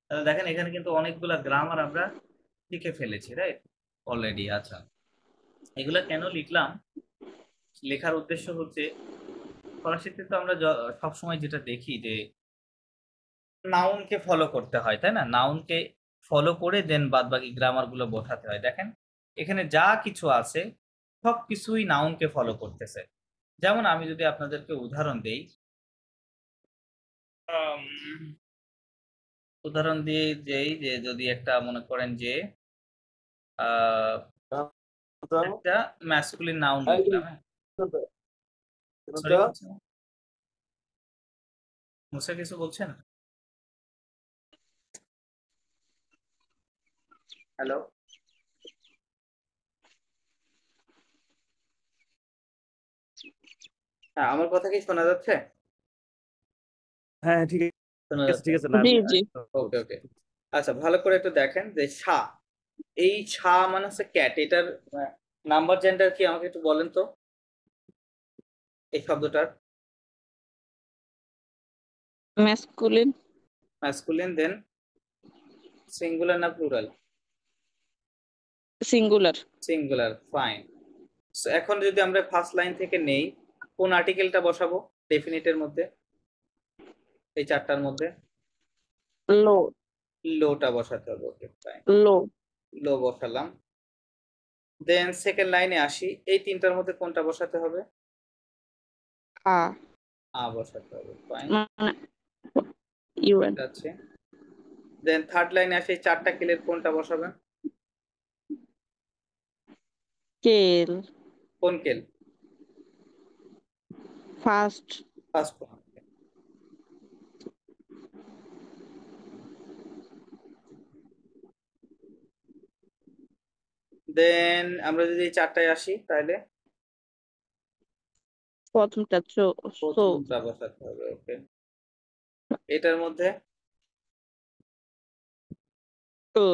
তাহলে দেখেন এখানে কিন্তু অনেকগুলা গ্রামার আমরা শিখে ফেলেছি, রাইট? অলরেডি। আচ্ছা, এগুলা কেন লিখলাম? লেখার উদ্দেশ্য হচ্ছে ফরাসিতে তো আমরা সবসময় যেটা দেখি যে নাউনকে ফলো করতে হয় তাই না, নাউনকে ফলো করে দেন বাদ বাকি গ্রামার গুলো বোঝাতে হয়। দেখেন এখানে যা কিছু আছে সব কিছুই নাউনকে ফলো করতেছে। যেমন আমি যদি আপনাদেরকে উদাহরণ দেই, উদাহরণ দিয়ে যেই যে যদি একটা মনে করেন যে একটা ম্যাসকুলিন নাউন লিখলাম, হ্যাঁ সরি মুসা কিছু বলছেন? হ্যালো, হ্যাঁ আমার কথা কি শোনা যাচ্ছে? হ্যাঁ, ঠিক শোনা আছে, যাচ্ছে, ঠিক আছে না, জি জি ওকে ওকে। আচ্ছা ভালো করে একটু দেখেন যে ছা, এই ছা মানে হচ্ছে ক্যাট, এটার নাম্বার জেন্ডার কি আমাকে একটু বলেন তো এই শব্দটার? ম্যাসকুলিন ম্যাসকুলিন, দেন সিঙ্গুলার না প্লুরাল? সিঙ্গুলার। Singular, fine. এখন যদি আমরা ফার্স্ট লাইন থেকে নেই, কোন আর্টিকেলটা বসাবো ডেফিনিটের মধ্যে, এই চারটার মধ্যে? লো লোটা বসাতে হবে, ওকে ফাইন, লো লো বসালাম। দেন সেকেন্ড লাইনে আসি, এই তিনটার মধ্যে কোনটা বসাতে হবে? আ আ বসাতে হবে, ফাইন, মানে ইউএন। ঠিক আছে। দেন থার্ড লাইনে আসি, এই চারটা কেলের কোনটা বসাবেন? কেল কোন কেল? ফার্স্ট। First one. দেন আমরা যদি এই চারটায় আসি তাহলে প্রথমটা সো প্রথমটা বসাতে হবে, ওকে। এটার মধ্যে ও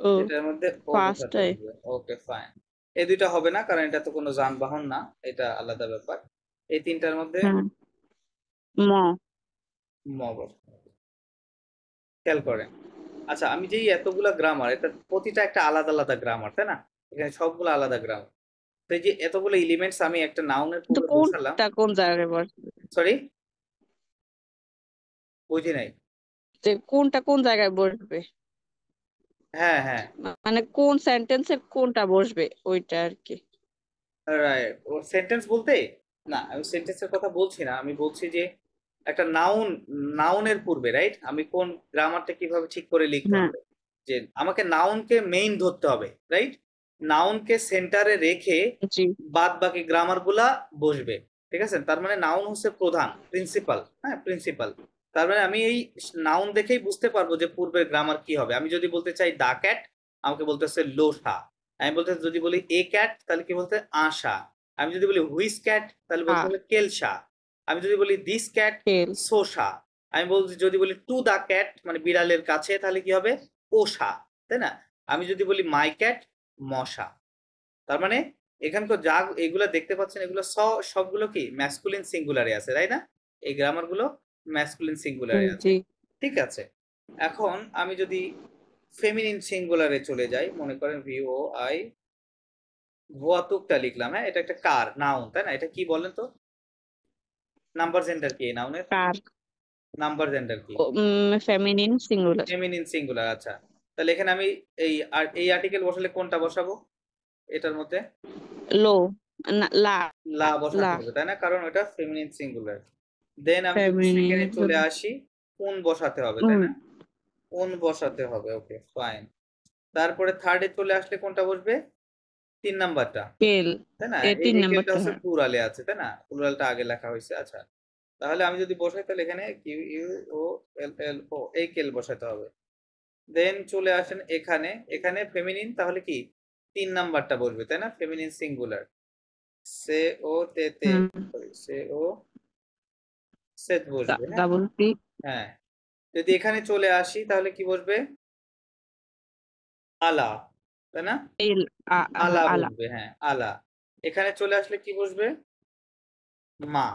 ও এটার মধ্যে ও বসাতে ফার্স্টটাই হবে, ওকে ফাইন। এই দুইটা হবে না কারণ এটা তো কোনো যানবাহন না, এটা আলাদা ব্যাপার। এই তিনটার মধ্যে হ্যাঁ ম ম বসাতে হবে, খেয়াল করেন। আচ্ছা আমি যেই এতগুলা গ্রামার, এটা প্রতিটা একটা আলাদা আলাদা গ্রামার তাই না, এখানে সবগুলো আলাদা গ্রামার। তো এই যে এতগুলো এলিমেন্টস আমি একটা নাউনের তো পূর্বে বসালাম, কোনটা কোন জায়গায় বসবে? সরি বুঝি নাই। যে কোনটা কোন জায়গায় বসবে, হ্যাঁ হ্যাঁ, মানে কোন সেন্টেন্সে কোনটা বসবে ওইটা আর কি। রাইট। ও সেন্টেন্স বলতে না, আমি সেন্টেন্সের কথা বলছি না, আমি বলছি যে একটা নাউনের পূর্বে, রাইট? আমি কোন গ্রামারটা কিভাবে ঠিক করে লিখতে হ্যাঁ হবে, যে আমাকে নাউনকে মেইন ধরতে হবে, রাইট? নাউনকে সেন্টারে রেখে জি বাদ বাকি গ্রামার গুলা বসবে, ঠিক আছে? তার মানে নাউন হচ্ছে প্রধান, প্রিন্সিপাল, হ্যাঁ প্রিন্সিপাল। তার মানে আমি এই নাউন দেখেই বুঝতে পারবো যে পূর্বের গ্রামার কি হবে। আমি যদি বলতে চাই দা ক্যাট, আমাকে বলতে হচ্ছে লোসা। আমি বলতে যদি বলি এ ক্যাট, তাহলে কি বলতে আশা। আমি যদি বলি হুইস ক্যাট, তাহলে আ বলতে হবে কেলসা। আমি যদি বলি দিস ক্যাট, কেল সোসা। আমি বলছি যদি বলি টু দা ক্যাট মানে বিড়ালের কাছে, তাহলে কি হবে ওষা, তাই না? আমি যদি বলি মাই ক্যাট, মশা। তার মানে এখানকার যা এগুলা দেখতে পাচ্ছেন এগুলো সবগুলো কি ম্যাসকুলিন সিঙ্গুলারে আছে, তাই না? এই গ্রামার গুলো ম্যাসকুলিন সিঙ্গুলারে আছে, জি ঠিক আছে। এখন আমি যদি ফেমিনিন সিঙ্গুলারে চলে যাই, মনে করেন VOI, ভুয়াতুকটা লিখলাম, হ্যাঁ, এটা একটা কার নাউন, তাই না? এটা কি বলেন তো, নাম্বার জেন্ডার কি নাউনের? কার নাম্বার জেন্ডার কি? Feminine singular feminine singular. আচ্ছা, তাহলে এখানে আমি এই আর্টিকেল বসালে কোনটা বসাবো এটার মধ্যে? লো লা লা বসাতে লা হবে, তাই না? কারণ ওটা ফেমিনিন সিঙ্গুলার। দেন আমি যদি ফেমিনিন সেকেন্ডে চলে আসি, কোন বসাতে হবে, তাই না? কোন বসাতে হবে, ওকে ফাইন। তারপরে থার্ডে চলে আসলে কোনটা বসবে? 3 নাম্বারটা, কেল তাই না? এ এই 3 কেলটা নাম্বারটা, হচ্ছে হ্যাঁ প্লুরালে আছে, তাই না? প্লুরালটা আগে লেখা হয়েছে। আচ্ছা, তাহলে আমি যদি বসাই তাহলে এখানে QUOLLO এই কেল বসাতে হবে। দেন চলে আসেন এখানে, এখানে ফেমিনিন, তাহলে কি 3 নাম্বারটা বসবে, তাই না? ফেমিনিন সিঙ্গুলার, সে ও তে তে, হুম সরি সে ও সেট বসবে, হ্যাঁ ডাবল পি হ্যাঁ। যদি এখানে চলে আসি তাহলে কি বসবে? আলা, তাই না? এল আলা আলা বসবে, হ্যাঁ আলা। এখানে চলে আসলে কি বসবে? মা,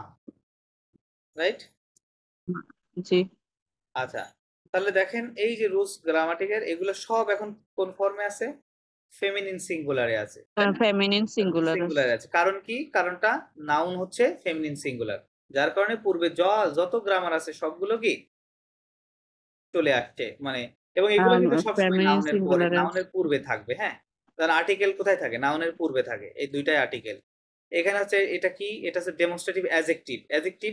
রাইট? জি আচ্ছা, তাহলে দেখেন এই যে রুলস গ্রামাটিকের এগুলো সব এখন কোন ফর্মে আছে? ফেমিনিন সিঙ্গুলারে আছে, তাই না? ফেমিনিন সিঙ্গুলার সিঙ্গুলারে আছে, কারণ কি? কারণটা নাউন হচ্ছে ফেমিনিন সিঙ্গুলার, যার কারণে পূর্বে যত গ্রামার আছে সবগুলো কি চলে আসছে, মানে এবং এগুলো কিন্তু সবসময় ফেমিনিন নাউনের পরে, সিঙ্গুলার নাউনের পূর্বে থাকবে, হ্যাঁ। তার আর্টিকেল কোথায় থাকে? নাউনের পূর্বে থাকে, এই দুইটাই আর্টিকেল। এখানে হচ্ছে এটা কি, এটা হচ্ছে ডেমনস্ট্রেটিভ অ্যাডজেক্টিভ। অ্যাডজেক্টিভ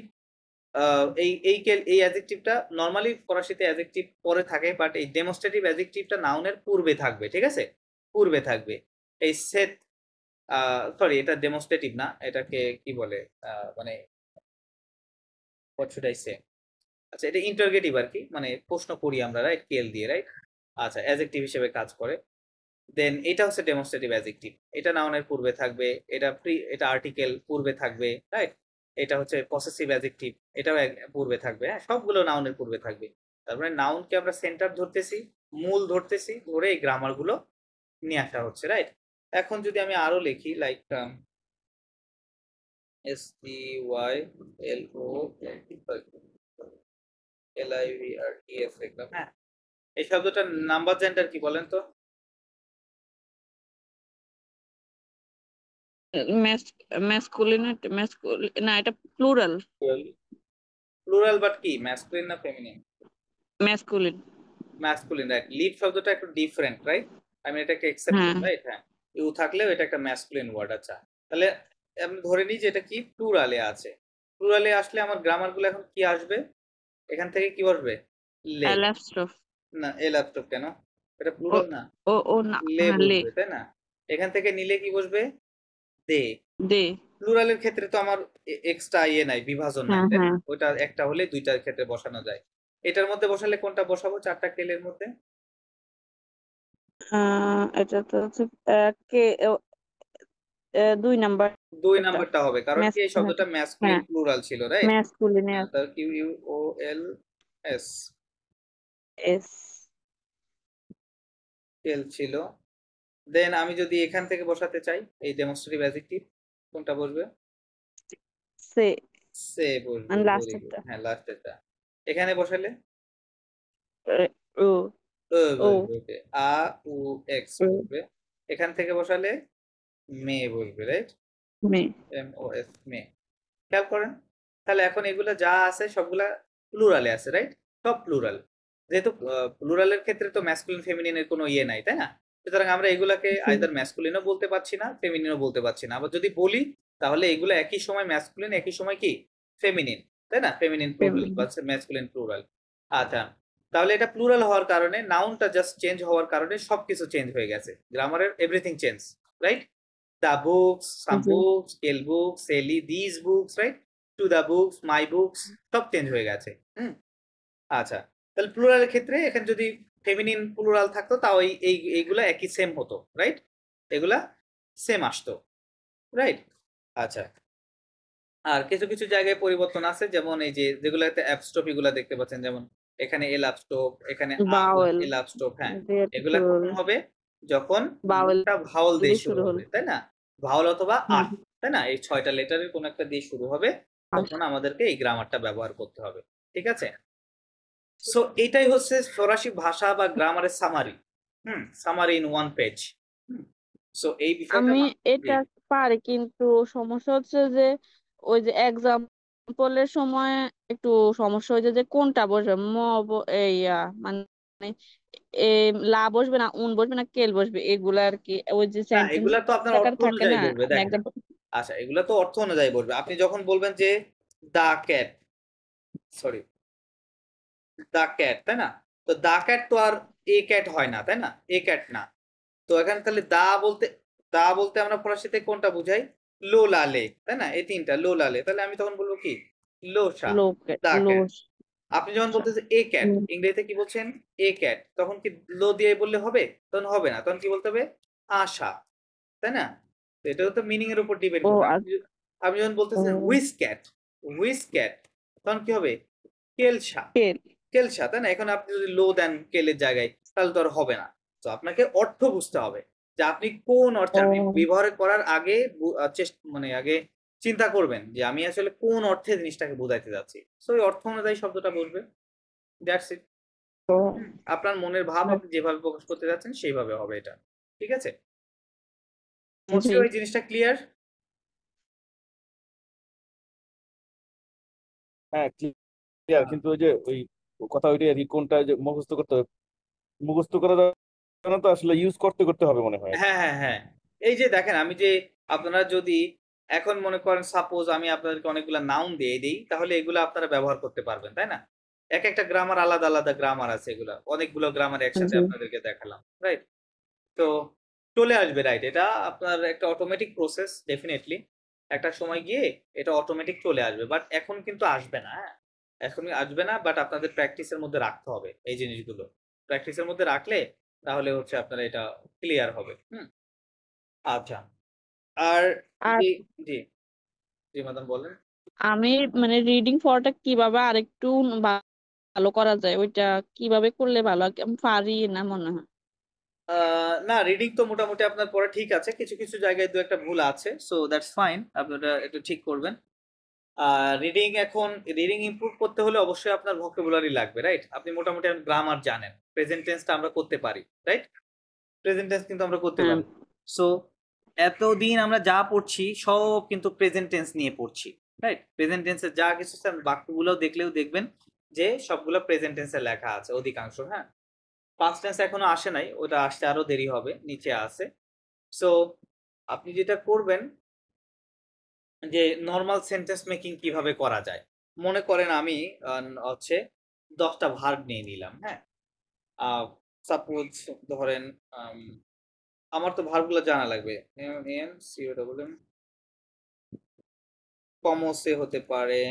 এই অ্যাডজেক্টিভটা নরমালি ফরাসিতে অ্যাডজেক্টিভ পরে থাকে, বাট এই ডেমনস্ট্রেটিভ অ্যাডজেক্টিভটা নাউনের পূর্বে থাকবে, ঠিক আছে? পূর্বে থাকবে। এই সেট, সরি এটা ডেমনস্ট্রেটিভ না, এটাকে কি বলে, মানে হোয়াট শুড আই সে, আচ্ছা এটা ইন্টারগেটিভ আর কি, মানে প্রশ্ন করি আমরা, রাইট? কেল দিয়ে, রাইট? আচ্ছা, অ্যাডজেক্টিভ হিসেবে কাজ করে। দেন এটা হচ্ছে ডেমনস্ট্রেটিভ অ্যাডজেক্টিভ, এটা নাউনের পূর্বে থাকবে, এটা আর্টিকেল পূর্বে থাকবে, রাইট? এটা হচ্ছে পসেসিভ অ্যাডজেক্টিভ, এটাও পূর্বে থাকবে, হ্যাঁ, সবগুলো নাউনের পূর্বে থাকবে। তারপরে নাউনকে আমরা সেন্টার ধরতেছি, মূল ধরতেছি, ধরে এই গ্রামার গুলো নিয়ে আসা হচ্ছে, রাইট? এখন যদি আমি আরো লিখি, লাইক STYLOLIVRES লিখলাম, হ্যাঁ। এই শব্দটার নাম্বার জেন্ডার কি বলেন তো? ম্যাসকুলিন না এটা প্লুরাল প্লুরাল, বাট কি ম্যাসকুলিন না feminine? Masculine masculine, right? Live শব্দটা একটু ডিফারেন্ট, রাইট? আমি এটাকে অ্যাকসেপ্ট হ্যাঁ করি, রাইট? হ্যাঁ, ইউ থাকলেও এটা একটা ম্যাসকুলিন ওয়ার্ড। আচ্ছা, তাহলে আমি ধরে নিই যে এটা কি প্লুরালে আছে। প্লুরালে আসলে আমার গ্রামার গুলো এখন কি আসবে? এখান থেকে কি বসবে? লে। অ্যালাপস্ট্রফ না, এ ল্যাপটপ কেন? এটা ও প্লুরাল না, ও না লে হ্যাঁ লে বসবে, তাই না? এখান থেকে নিলে কি বসবে? দে। দে প্লুরালের ক্ষেত্রে তো আমার এক্সট্রা ইয়ে নাই, বিভাজন নাই, হ্যাঁ তাই না? হ্যাঁ ওইটা একটা হলে দুইটার ক্ষেত্রে বসানো যায়। এটার মধ্যে বসালে কোনটা বসাবো? 4টা কেলের মধ্যে এটা তো হচ্ছে কে 2 নাম্বার 2 নাম্বারটা হবে, কারণ কি এই শব্দটা হ্যাঁ ম্যাসকুলিন প্লুরাল ছিল, রাইট? ম্যাসকুলিনে তার QUOLS এস কেল ছিল। দেন আমি যদি এখান থেকে বসাতে চাই এই ডেমনস্ট্রেটিভ অ্যাডজেক্টিভ, কোনটা বসবে? সে সে বসবে, মানে ভেরি গুড, লাস্টেরটা হ্যাঁ লাস্টেরটা। এখানে বসালে ও ও ও বসবে, ওকে, AUX বসবে। এখান থেকে বসালে মে বসবে, রাইট? মে MOS মে। খেয়াল করেন, তাহলে এখন এগুলা যা আছে সবগুলা প্লুরালে আছে, রাইট? সব প্লুরাল, যেহেতু প্লুরালের ক্ষেত্রে তো ম্যাসকুলিন ফেমিনিনের কোনো ইয়ে নাই, তাই না? সুতরাং আমরা এগুলাকে আইদার ম্যাসকুলিনও বলতে পারছি না, ফেমিনিনও বলতে পারছি না। আবার যদি বলি তাহলে এগুলো একই সময় ম্যাসকুলিন, একই সময় কি ফেমিনিন, তাই না? ফেমিনিন প্লুরাল বা ম্যাসকুলিন প্লুরাল। আচ্ছা, তাহলে এটা প্লুরাল হওয়ার কারণে, নাউনটা জাস্ট চেঞ্জ হওয়ার কারণে সবকিছু চেঞ্জ হয়ে গেছে, গ্রামারের everything change, right? The books, some books, Kel books, Sally, these books, right? To the books, my books, সব চেঞ্জ হয়ে গেছে। আচ্ছা, তাহলে প্লুরালের ক্ষেত্রে এখানে যদি ফেমিনিন প্লুরাল থাকতো তাও এইগুলা একই সেম হতো, রাইট? এগুলা সেম আসতো, রাইট? আচ্ছা, আর কিছু কিছু জায়গায় পরিবর্তন আছে, যেমন এই যে যেগুলাতে অ্যাপস্ট্রফি গুলা দেখতে পাচ্ছেন, যেমন এখানে এল আপস্টপ, এখানে বাওয়েল এল আপস্টপ, হ্যাঁ, এগুলা কখন হবে? যখন বাওয়েল ভাওয়াল দিয়ে দিয়ে শুরু শুরু হবে, হলো তাই না? ভাওয়াল অথবা হুম, আর, তাই না? এই 6টা লেটারের কোন একটা দিয়ে শুরু হবে, তখন আমাদেরকে এই গ্রামারটা ব্যবহার করতে হবে। ঠিক আছে? সো এটাই হচ্ছে ফরাসি ভাষা বা গ্রামারের summary. Summary in one page. So এই বিষয়টা আমি জি এটা পারি, কিন্তু সমস্যা হচ্ছে যে ওই যে এক্সাম্পলের সময় একটু সমস্যা হয়েছে যে কোনটা বসবে, এই মানে এ লা বসবে না, উন বসবে না, কেল বসবে, এগুলা আর কি। ওই যে না, সেন্টেন্স এগুলা তো আপনার আকারে অর্থ থাকে অনুযায়ী না বলবে, দেখেন। এক্সাম্পল। আচ্ছা, এগুলা তো অর্থ অনুযায়ী বলবে। আপনি যখন বলবেন যে দা ক্যাট, সরি, দা ক্যাট, তাই না? তো দা ক্যাট তো আর এ ক্যাট হয় না, তাই না? এ ক্যাট না। তো এখানে তাহলে দা বলতে আমরা ফরাসিতে কোনটা বুঝাই? লো লালে, তাই না? এই তিনটা লো লালে, তাহলে আমি তখন বলবো কি? লোসা, লোকে দা ক্যাট। লোস। আপনি যখন বলতেছেন এ ক্যাট, হুম। ইংরেজিতে কি বলছেন? এ ক্যাট, তখন কি লো দিয়ে বললে হবে? তখন হবে না, তখন কি বলতে হবে? আশা, তাই না? তো এটাও তো মিনিং এর উপর ডিপেন্ড ও করবে। আর আপনি যখন বলতেছেন হুইস ক্যাট, হুইস ক্যাট, তখন কি হবে? কেলসা, কেল। কেলসা, তাই না? এখন আপনি যদি লো দেন কেলের জায়গায়, তাহলে তো আর হবে না। তো আপনাকে অর্থ বুঝতে হবে যে আপনি কোন অর্থে, ও আপনি ব্যবহার করার আগে মানে আগে চিন্তা করবেন যে আমি আসলে কোন অর্থে জিনিসটাকে বোঝাইতে যাচ্ছি। সো ওই অর্থ অনুযায়ী শব্দটা বলবে। That's it. ও আপনার মনের ভাব আপনি যেভাবে প্রকাশ করতে যাচ্ছেন সেইভাবে হবে এটা। ঠিক আছে? জি। মোস্টলি ওই জিনিসটা ক্লিয়ার? হ্যাঁ ক্লিয়ার, কিন্তু ওই যে ওই কথা ওইটাই আর কি, কোনটা যে মুখস্থ করতে হবে, মুখস্থ করার জন্য তো আসলে ইউজ করতে করতে হবে মনে হয়। হ্যাঁ, হ্যাঁ, হ্যাঁ। এই যে দেখেন, আমি যে আপনারা যদি এখন মনে করেন সাপোজ আমি আপনাদেরকে অনেকগুলা নাউন দিয়ে দিই, তাহলে এগুলো আপনারা ব্যবহার করতে পারবেন, তাই না? এক একটা গ্রামার আলাদা আলাদা গ্রামার আছে, এগুলা অনেকগুলো গ্রামার একসাথে জি। আপনাদেরকে দেখালাম, রাইট? তো চলে আসবে, রাইট? এটা আপনার একটা অটোমেটিক প্রসেস, ডেফিনেটলি একটা সময় গিয়ে এটা অটোমেটিক চলে আসবে, বাট এখন কিন্তু আসবে না। হ্যাঁ, এখন আসবে না, বাট আপনাদের প্র্যাকটিসের মধ্যে রাখতে হবে এই জিনিসগুলো। প্র্যাকটিসের মধ্যে রাখলে তাহলে হচ্ছে আপনার এটা ক্লিয়ার হবে। আচ্ছা। আর আর জি, জি, জি ম্যাডাম বলেন। আমি মানে রিডিং পড়াটা কিভাবে আরেকটু ভালো করা যায়, ওইটা কিভাবে করলে ভালো হয়? আমি পারি না মনে হয়। না, রিডিং তো মোটামুটি আপনার পড়া ঠিক আছে, কিছু কিছু জায়গায় দু একটা ভুল আছে, সো দ্যাটস ফাইন, আপনারা একটু ঠিক করবেন। রিডিং ইমপ্রুভ করতে হলে অবশ্যই আপনার ভোকাবুলারি লাগবে, রাইট? আপনি মোটামুটি গ্রামার জানেন, প্রেজেন্ট টেন্সটা আমরা করতে পারি, রাইট? প্রেজেন্ট টেন্স কিন্তু আমরা করতে হ্যাঁ। পারি। সো এতদিন আমরা যা পড়ছি সব কিন্তু প্রেজেন্ট টেন্স নিয়ে পড়ছি, রাইট? প্রেজেন্ট টেন্সের যা কিছু আছে, বাক্যগুলো দেখলেও দেখবেন যে সবগুলো প্রেজেন্ট টেন্সে লেখা আছে অধিকাংশ। হ্যাঁ, পাস্ট টেন্স এখনো আসে নাই, ওটা আসতে আরো দেরি হবে, নিচে আছে। সো আপনি যেটা করবেন যে নর্মাল সেন্টেন্স মেকিং কিভাবে করা যায়, মনে করেন আমি হচ্ছে 10টা ভার্ব নিয়ে নিলাম। হ্যাঁ, সাপোজ ধরেন আমার তো ভার্বগুলো জানা লাগবে। কমসে হতে পারে,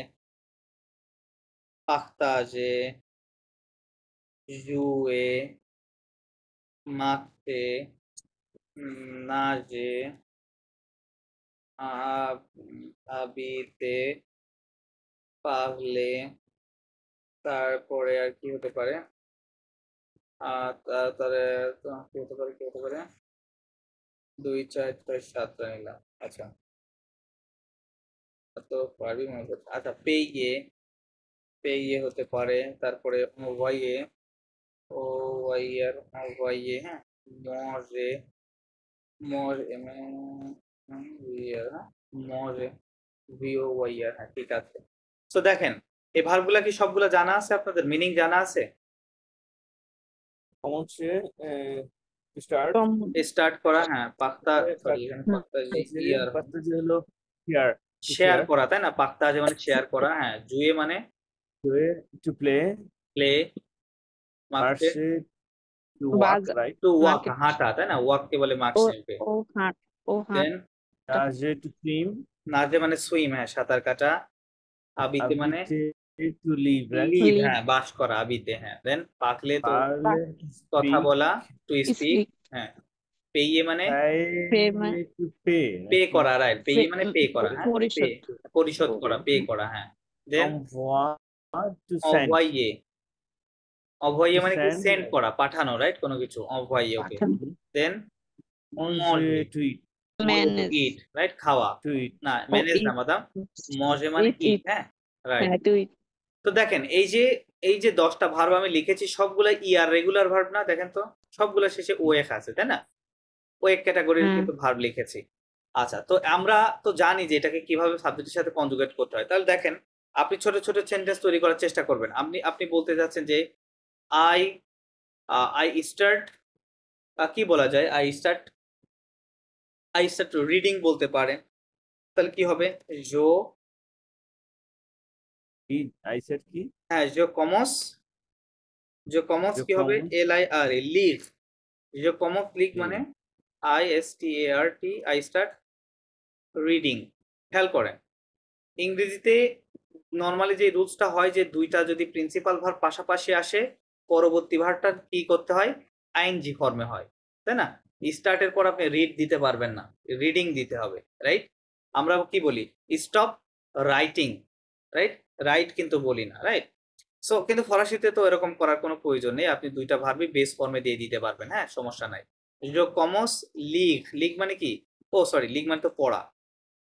পাখতাজে, জুয়ে, মাখতে, নাজে, আবিতে, পাগলে, তারপরে আর কি হতে পারে? তারপরে কি হতে পারে, কি হতে পারে? 2 4 6 7টা নিলাম। আচ্ছা, তো পারবি মনে করছি। আচ্ছা, পেয়ে, পেয়ে হতে পারে, তারপরে ওয়াইয়ে, ও ওয়াইয়ার, ওয়াইয়ে, হ্যাঁ, মরে, মরে, হ্যাঁ, মরে, ভিও ওয়াইয়ার, হ্যাঁ ঠিক আছে। তো দেখেন, এই ভার্বগুলা কি সবগুলা জানা আছে? আপনাদের মিনিং জানা আছে? কমন সে স্টার্ট, স্টার্ট করা, হ্যাঁ, পাক্তা, সরি এখানে পাক্তা যে ইয়ার, পাঁচটা যে হলো হিয়ার, শেয়ার করা, তাই না? পাক্তা যে মানে শেয়ার করা, হ্যাঁ। জুয়ে মানে টু প্লে, প্লে, মাখতে মার্শে টু ওয়াক, বাজার, রাইট, টু ওয়াক, মার্কেট। হাঁটা, তাই না? ওয়াক কে বলে ও মার্কশিপে। ও হাট, ও দেন হাটটা। নাজে টু সুইম, নাজে মানে সুইম, হ্যাঁ, সাঁতার কাটা। আবিতে মানে আবিতে to live, right, live, live, হ্যাঁ, বাস করা, আবিতে, হ্যাঁ। দেন পাকলে তো পারলে কথা স্পিক, বলা, টু স্পিক, স্পিক, হ্যাঁ। পেয়ে মানে পে মানে টু পে, পে করা, রাইট? পেয়ে মানে পে করা, হ্যাঁ, পে, পরিশোধ। পরিশোধ করা, পে করা, হ্যাঁ। দেন envoy টু সেন্ড, অভয়ে, অভয়ে টু মানে কি? সেন্ড, সেন্ড করা, পাঠানো, রাইট? কোনো কিছু অভয়ে, ওকে। পাঠানো। দেন manger মজে, to eat, manage it, right, খাওয়া। To eat. না, ও ম্যানেজ না ইট মাদাম, মজে মানে ইট ইট, ইট হ্যাঁ, রাইট। হ্যাঁ টু ইট তো দেখেন এই যে 10টা ভার্ব আমি লিখেছি সবগুলা ইয়ার রেগুলার ভার্ব না, দেখেন তো সবগুলা শেষে ওএফ আছে, তাই না? ওএফ ক্যাটাগরির হ্যাঁ কিন্তু ভার্ব লিখেছি। আচ্ছা, তো আমরা তো জানি যে এটাকে কিভাবে সাবজেক্টের সাথে কনজুগেট করতে হয়। তাহলে দেখেন, আপনি ছোট ছোট সেন্টেন্স তৈরি করার চেষ্টা করবেন। আপনি বলতে যাচ্ছেন যে আই আই স্টার্ট, কি বলা যায়, আই স্টার্ট রিডিং বলতে পারেন। তাহলে কি হবে, জো, কি আই সেড কি হ্যাঁ, জো কমস যে কি হবে, কমন LIR লিভ, জো কমস লিভ কি মানে ISTART, আই স্টার্ট রিডিং। খেয়াল করেন, ইংরেজিতে নর্মালি যে রুলসটা হয় যে দুইটা যদি প্রিন্সিপাল ভার্ব পাশাপাশি আসে, পরবর্তী ভার্বটা কি করতে হয়, আইএনজি ফর্মে হয়, তাই না? স্টার্টের পর আপনি রিড দিতে পারবেন না, রিডিং দিতে হবে, রাইট? আমরা কি বলি, স্টপ রাইটিং, রাইট, রাইট কিন্তু বলি না, রাইট? সো কিন্তু ফরাসিতে তো এরকম করার কোনো প্রয়োজন নেই, আপনি দুইটা ভার্বই বেস ফর্মে দিয়ে দিতে পারবেন, হ্যাঁ, সমস্যা নাই। জো কমস লিগ মানে কি, ও সরি, লিগ মানে তো পড়া।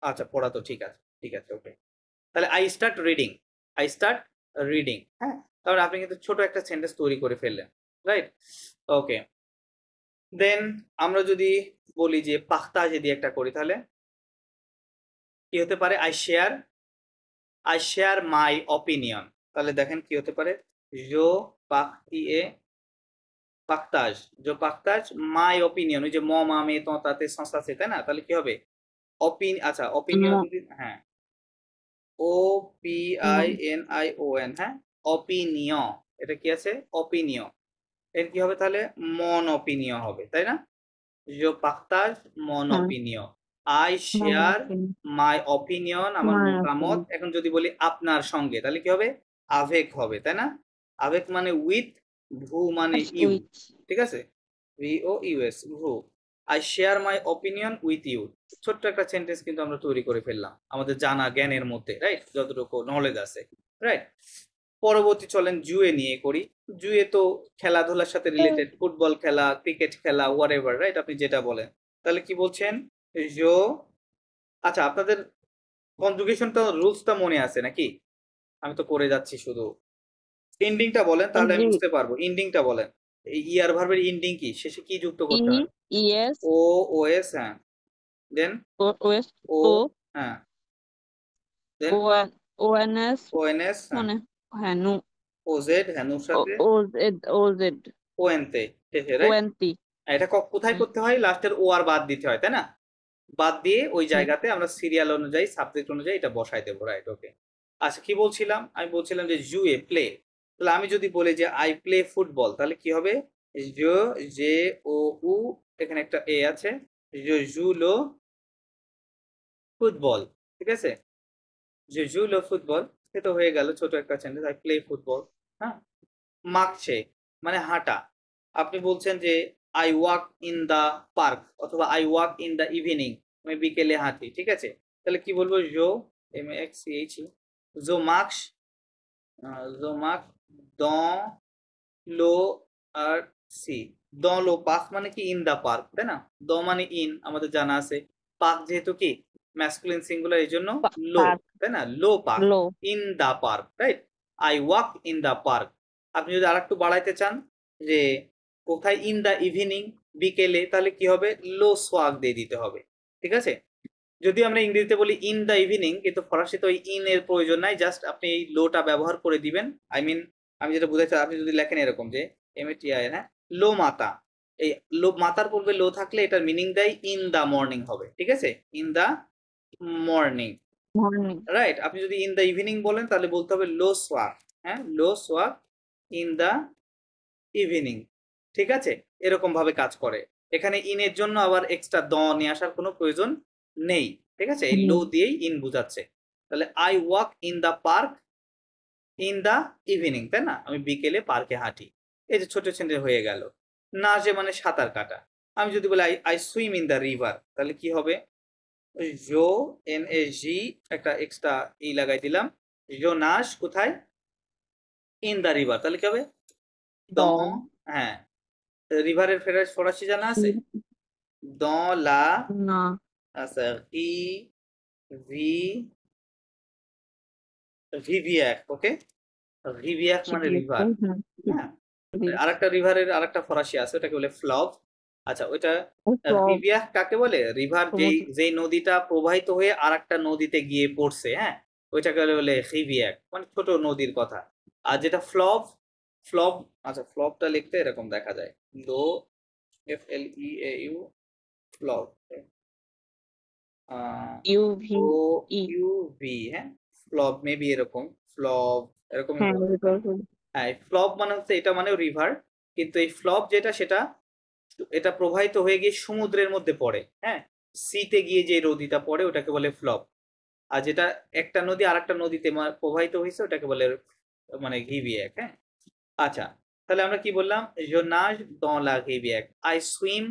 আচ্ছা, পড়া তো ঠিক আছে, ওকে। তাহলে আই স্টার্ট রিডিং, হ্যাঁ, তাহলে আপনি কিন্তু ছোট একটা সেন্টেন্স তৈরি করে ফেললেন, রাইট? ওকে, দেন আমরা যদি বলি যে পাখতা যদি একটা করি, তাহলে কি হতে পারে, আই শেয়ার মাই অপিনিয়ন। তাহলে দেখেন কি হতে পারে, জো পাখতাজ মাই অপিনিয়ন, ওই যে ম মা মে তো তাতে সংস্থা আছে, তাই না? তাহলে কি হবে, আচ্ছা, অপিনিয়ন যদি, হ্যাঁ, OPINION, হ্যাঁ, অপিনিয়ন, এটা কি আছে, অপিনিয়ন। এর কি হবে তাহলে, মন অপিনিয়ন হবে, তাই না? জো পাখতাজ মন হ্যাঁ opinion, I share my opinion, আমার মতামত। এখন যদি বলি আপনার সঙ্গে, তাহলে কি হবে, আভেক হবে, তাই না? আভেক মানে উইথ, ভু মানে ইউ, উইথ ঠিক আছে, VOUS, ভু। I share my opinion with you. ছোট্ট একটা সেন্টেন্স কিন্তু আমরা তৈরি করে ফেললাম আমাদের জানা জ্ঞানের মধ্যে, রাইট, যতটুকু নলেজ আছে, রাইট? পরবর্তী চলেন জুয়ে নিয়ে করি। জুয়ে তো খেলাধুলার সাথে রিলেটেড, ফুটবল খেলা, ক্রিকেট খেলা, হোয়াটএভার, রাইট, আপনি যেটা বলেন। তাহলে কি বলছেন, জো, আচ্ছা, আপনাদের কনজুগেশনটা রুলসটা মনে আছে নাকি? আমি তো করে যাচ্ছি শুধু। এন্ডিংটা বলেন, তাহলে আমি জি বুঝতে পারবো। এন্ডিংটা বলেন, এই ইয়ার ভার্বের এন্ডিং কি, শেষে কি যুক্ত ই করতে হয়? ইএস OS, হ্যাঁ, দেন ওএস ও, ও হ্যাঁ, দেন ONS ONS, হ্যাঁ, মানে হ্যাঁ নু OZ, হ্যাঁ, নুর সাথে ওজেড ON তে শেষে, রাইট? ওএনটি এটা কোথায় করতে হয়, লাস্টের ও আর বাদ দিতে হয়, তাই না? বাদ দিয়ে ওই জায়গাতে আমরা সিরিয়াল অনুযায়ী, সাবজেক্ট অনুযায়ী এটা বসাই দেবো, রাইট, ওকে। আচ্ছা, কি বলছিলাম, আমি বলছিলাম যে জুয়ে প্লে। তাহলে আমি যদি বলি যে আই প্লে ফুটবল, তাহলে কি হবে, জে ও উ, এখানে একটা এ আছে, জুলো ফুটবল, ঠিক আছে, জুলো ফুটবল, এটা হয়ে গেল ছোট একটা সেন্টেন্স, আই প্লে ফুটবল, হ্যাঁ। মাগছে মানে হাঁটা, আপনি বলছেন যে I walk in the park, অথবা I walk in the evening, আমি বিকেলে হাঁটি, ঠিক আছে? তাহলে কি বলবো, MAXCH, জো মার্কস, dans লো আর সি, dans লো পার্ক মানে কি, ইন দা পার্ক, তাই না? দ মানে ইন, আমাদের জানা আছে। পার্ক যেহেতু কি ম্যাসকুলিন সিঙ্গুলার, এই জন্য লো, পার্ক তাই না? লো পার্ক, লো in the park, right? I walk in the park. আপনি যদি আরেকটু বাড়াইতে চান যে কোথায়, ইন দা ইভিনিং, বিকেলে, তাহলে কি হবে, লো সোয়াগ দিয়ে দিতে হবে, ঠিক আছে? যদি আমরা ইংরেজিতে বলি ইন দা ইভিনিং, কিন্তু ফরাসিতে ওই ইন এর প্রয়োজন নাই, জাস্ট আপনি এই লোটা ব্যবহার করে দিবেন। আই মিন, আমি যেটা বুঝাইছি, আপনি যদি লেখেন এরকম যে MATI, হ্যাঁ, লো মাতা, এই লো মাতার পূর্বে লো থাকলে এটার মিনিং দেয় ইন দা মর্নিং হবে, ঠিক আছে, in the morning, morning right? আপনি যদি ইন দা ইভিনিং বলেন, তাহলে বলতে হবে লো সোয়াক, হ্যাঁ, লো সোয়াক ইন দা ইভিনিং, ঠিক আছে? এরকম ভাবে কাজ করে। এখানে ইনের জন্য আবার এক্সট্রা দ নিয়ে আসার কোনো প্রয়োজন নেই, ঠিক আছে? এই লো দিয়েই ইন বুঝাচ্ছে। তাহলে I walk in the park in the evening, তাই না? আমি বিকেলে পার্কে হাঁটি। এই যে ছোট সেন্টেন্স হয়ে গেল। নাজে মানে সাঁতার কাটা। আমি যদি বলি I swim in the river, তাহলে কি হবে, জো NAG, একটা এক্সট্রা ই লাগাই দিলাম, জো নাশ কোথায়, ইন দা রিভার, তাহলে কি হবে, দ, হ্যাঁ, রিভারের ফরাসি জানা আছে, দ লা না আচ্ছা ভি ভিভিয়াক, ওকে, ভিভিয়াক মানে রিভার, হ্যাঁ। আরেকটা রিভারের আরেকটা ফরাসি আছে, ওটাকে বলে ফ্লভ। আচ্ছা ওইটা ভিভিয়াক কাকে বলে? রিভার যেই নদীটা প্রবাহিত হয়ে আরেকটা নদীতে গিয়ে পড়ছে, হ্যাঁ, ওইটাকে বলে ভিভিয়াক, মানে ছোট নদীর কথা। আর যেটা ফ্লভ, ফ্লভ, আচ্ছা ফ্লভটা লিখতে এরকম দেখা যায়, লো F L E A U, ফ্লভ, ইউভি ও ইউ ভি, হ্যাঁ, ফ্লভ মেবি এরকম, ফ্লভ এরকমই হ্যাঁ বলতে পারেন। হ্যাঁ ফ্লভ মানে হচ্ছে এটা মানে রিভার, কিন্তু এই ফ্লভ যেটা সেটা এটা প্রবাহিত হয়ে গিয়ে সমুদ্রের মধ্যে পড়ে, হ্যাঁ, সিতে গিয়ে যে নদীটা পড়ে ওটাকে বলে ফ্লভ। আর যেটা একটা নদী আর একটা নদীতে প্রবাহিত হয়েছে ওটাকে বলে মানে ঘিভিয়াক, হ্যাঁ। আচ্ছা তাহলে আমরা কি বললাম? je nage dans la rivière, I swim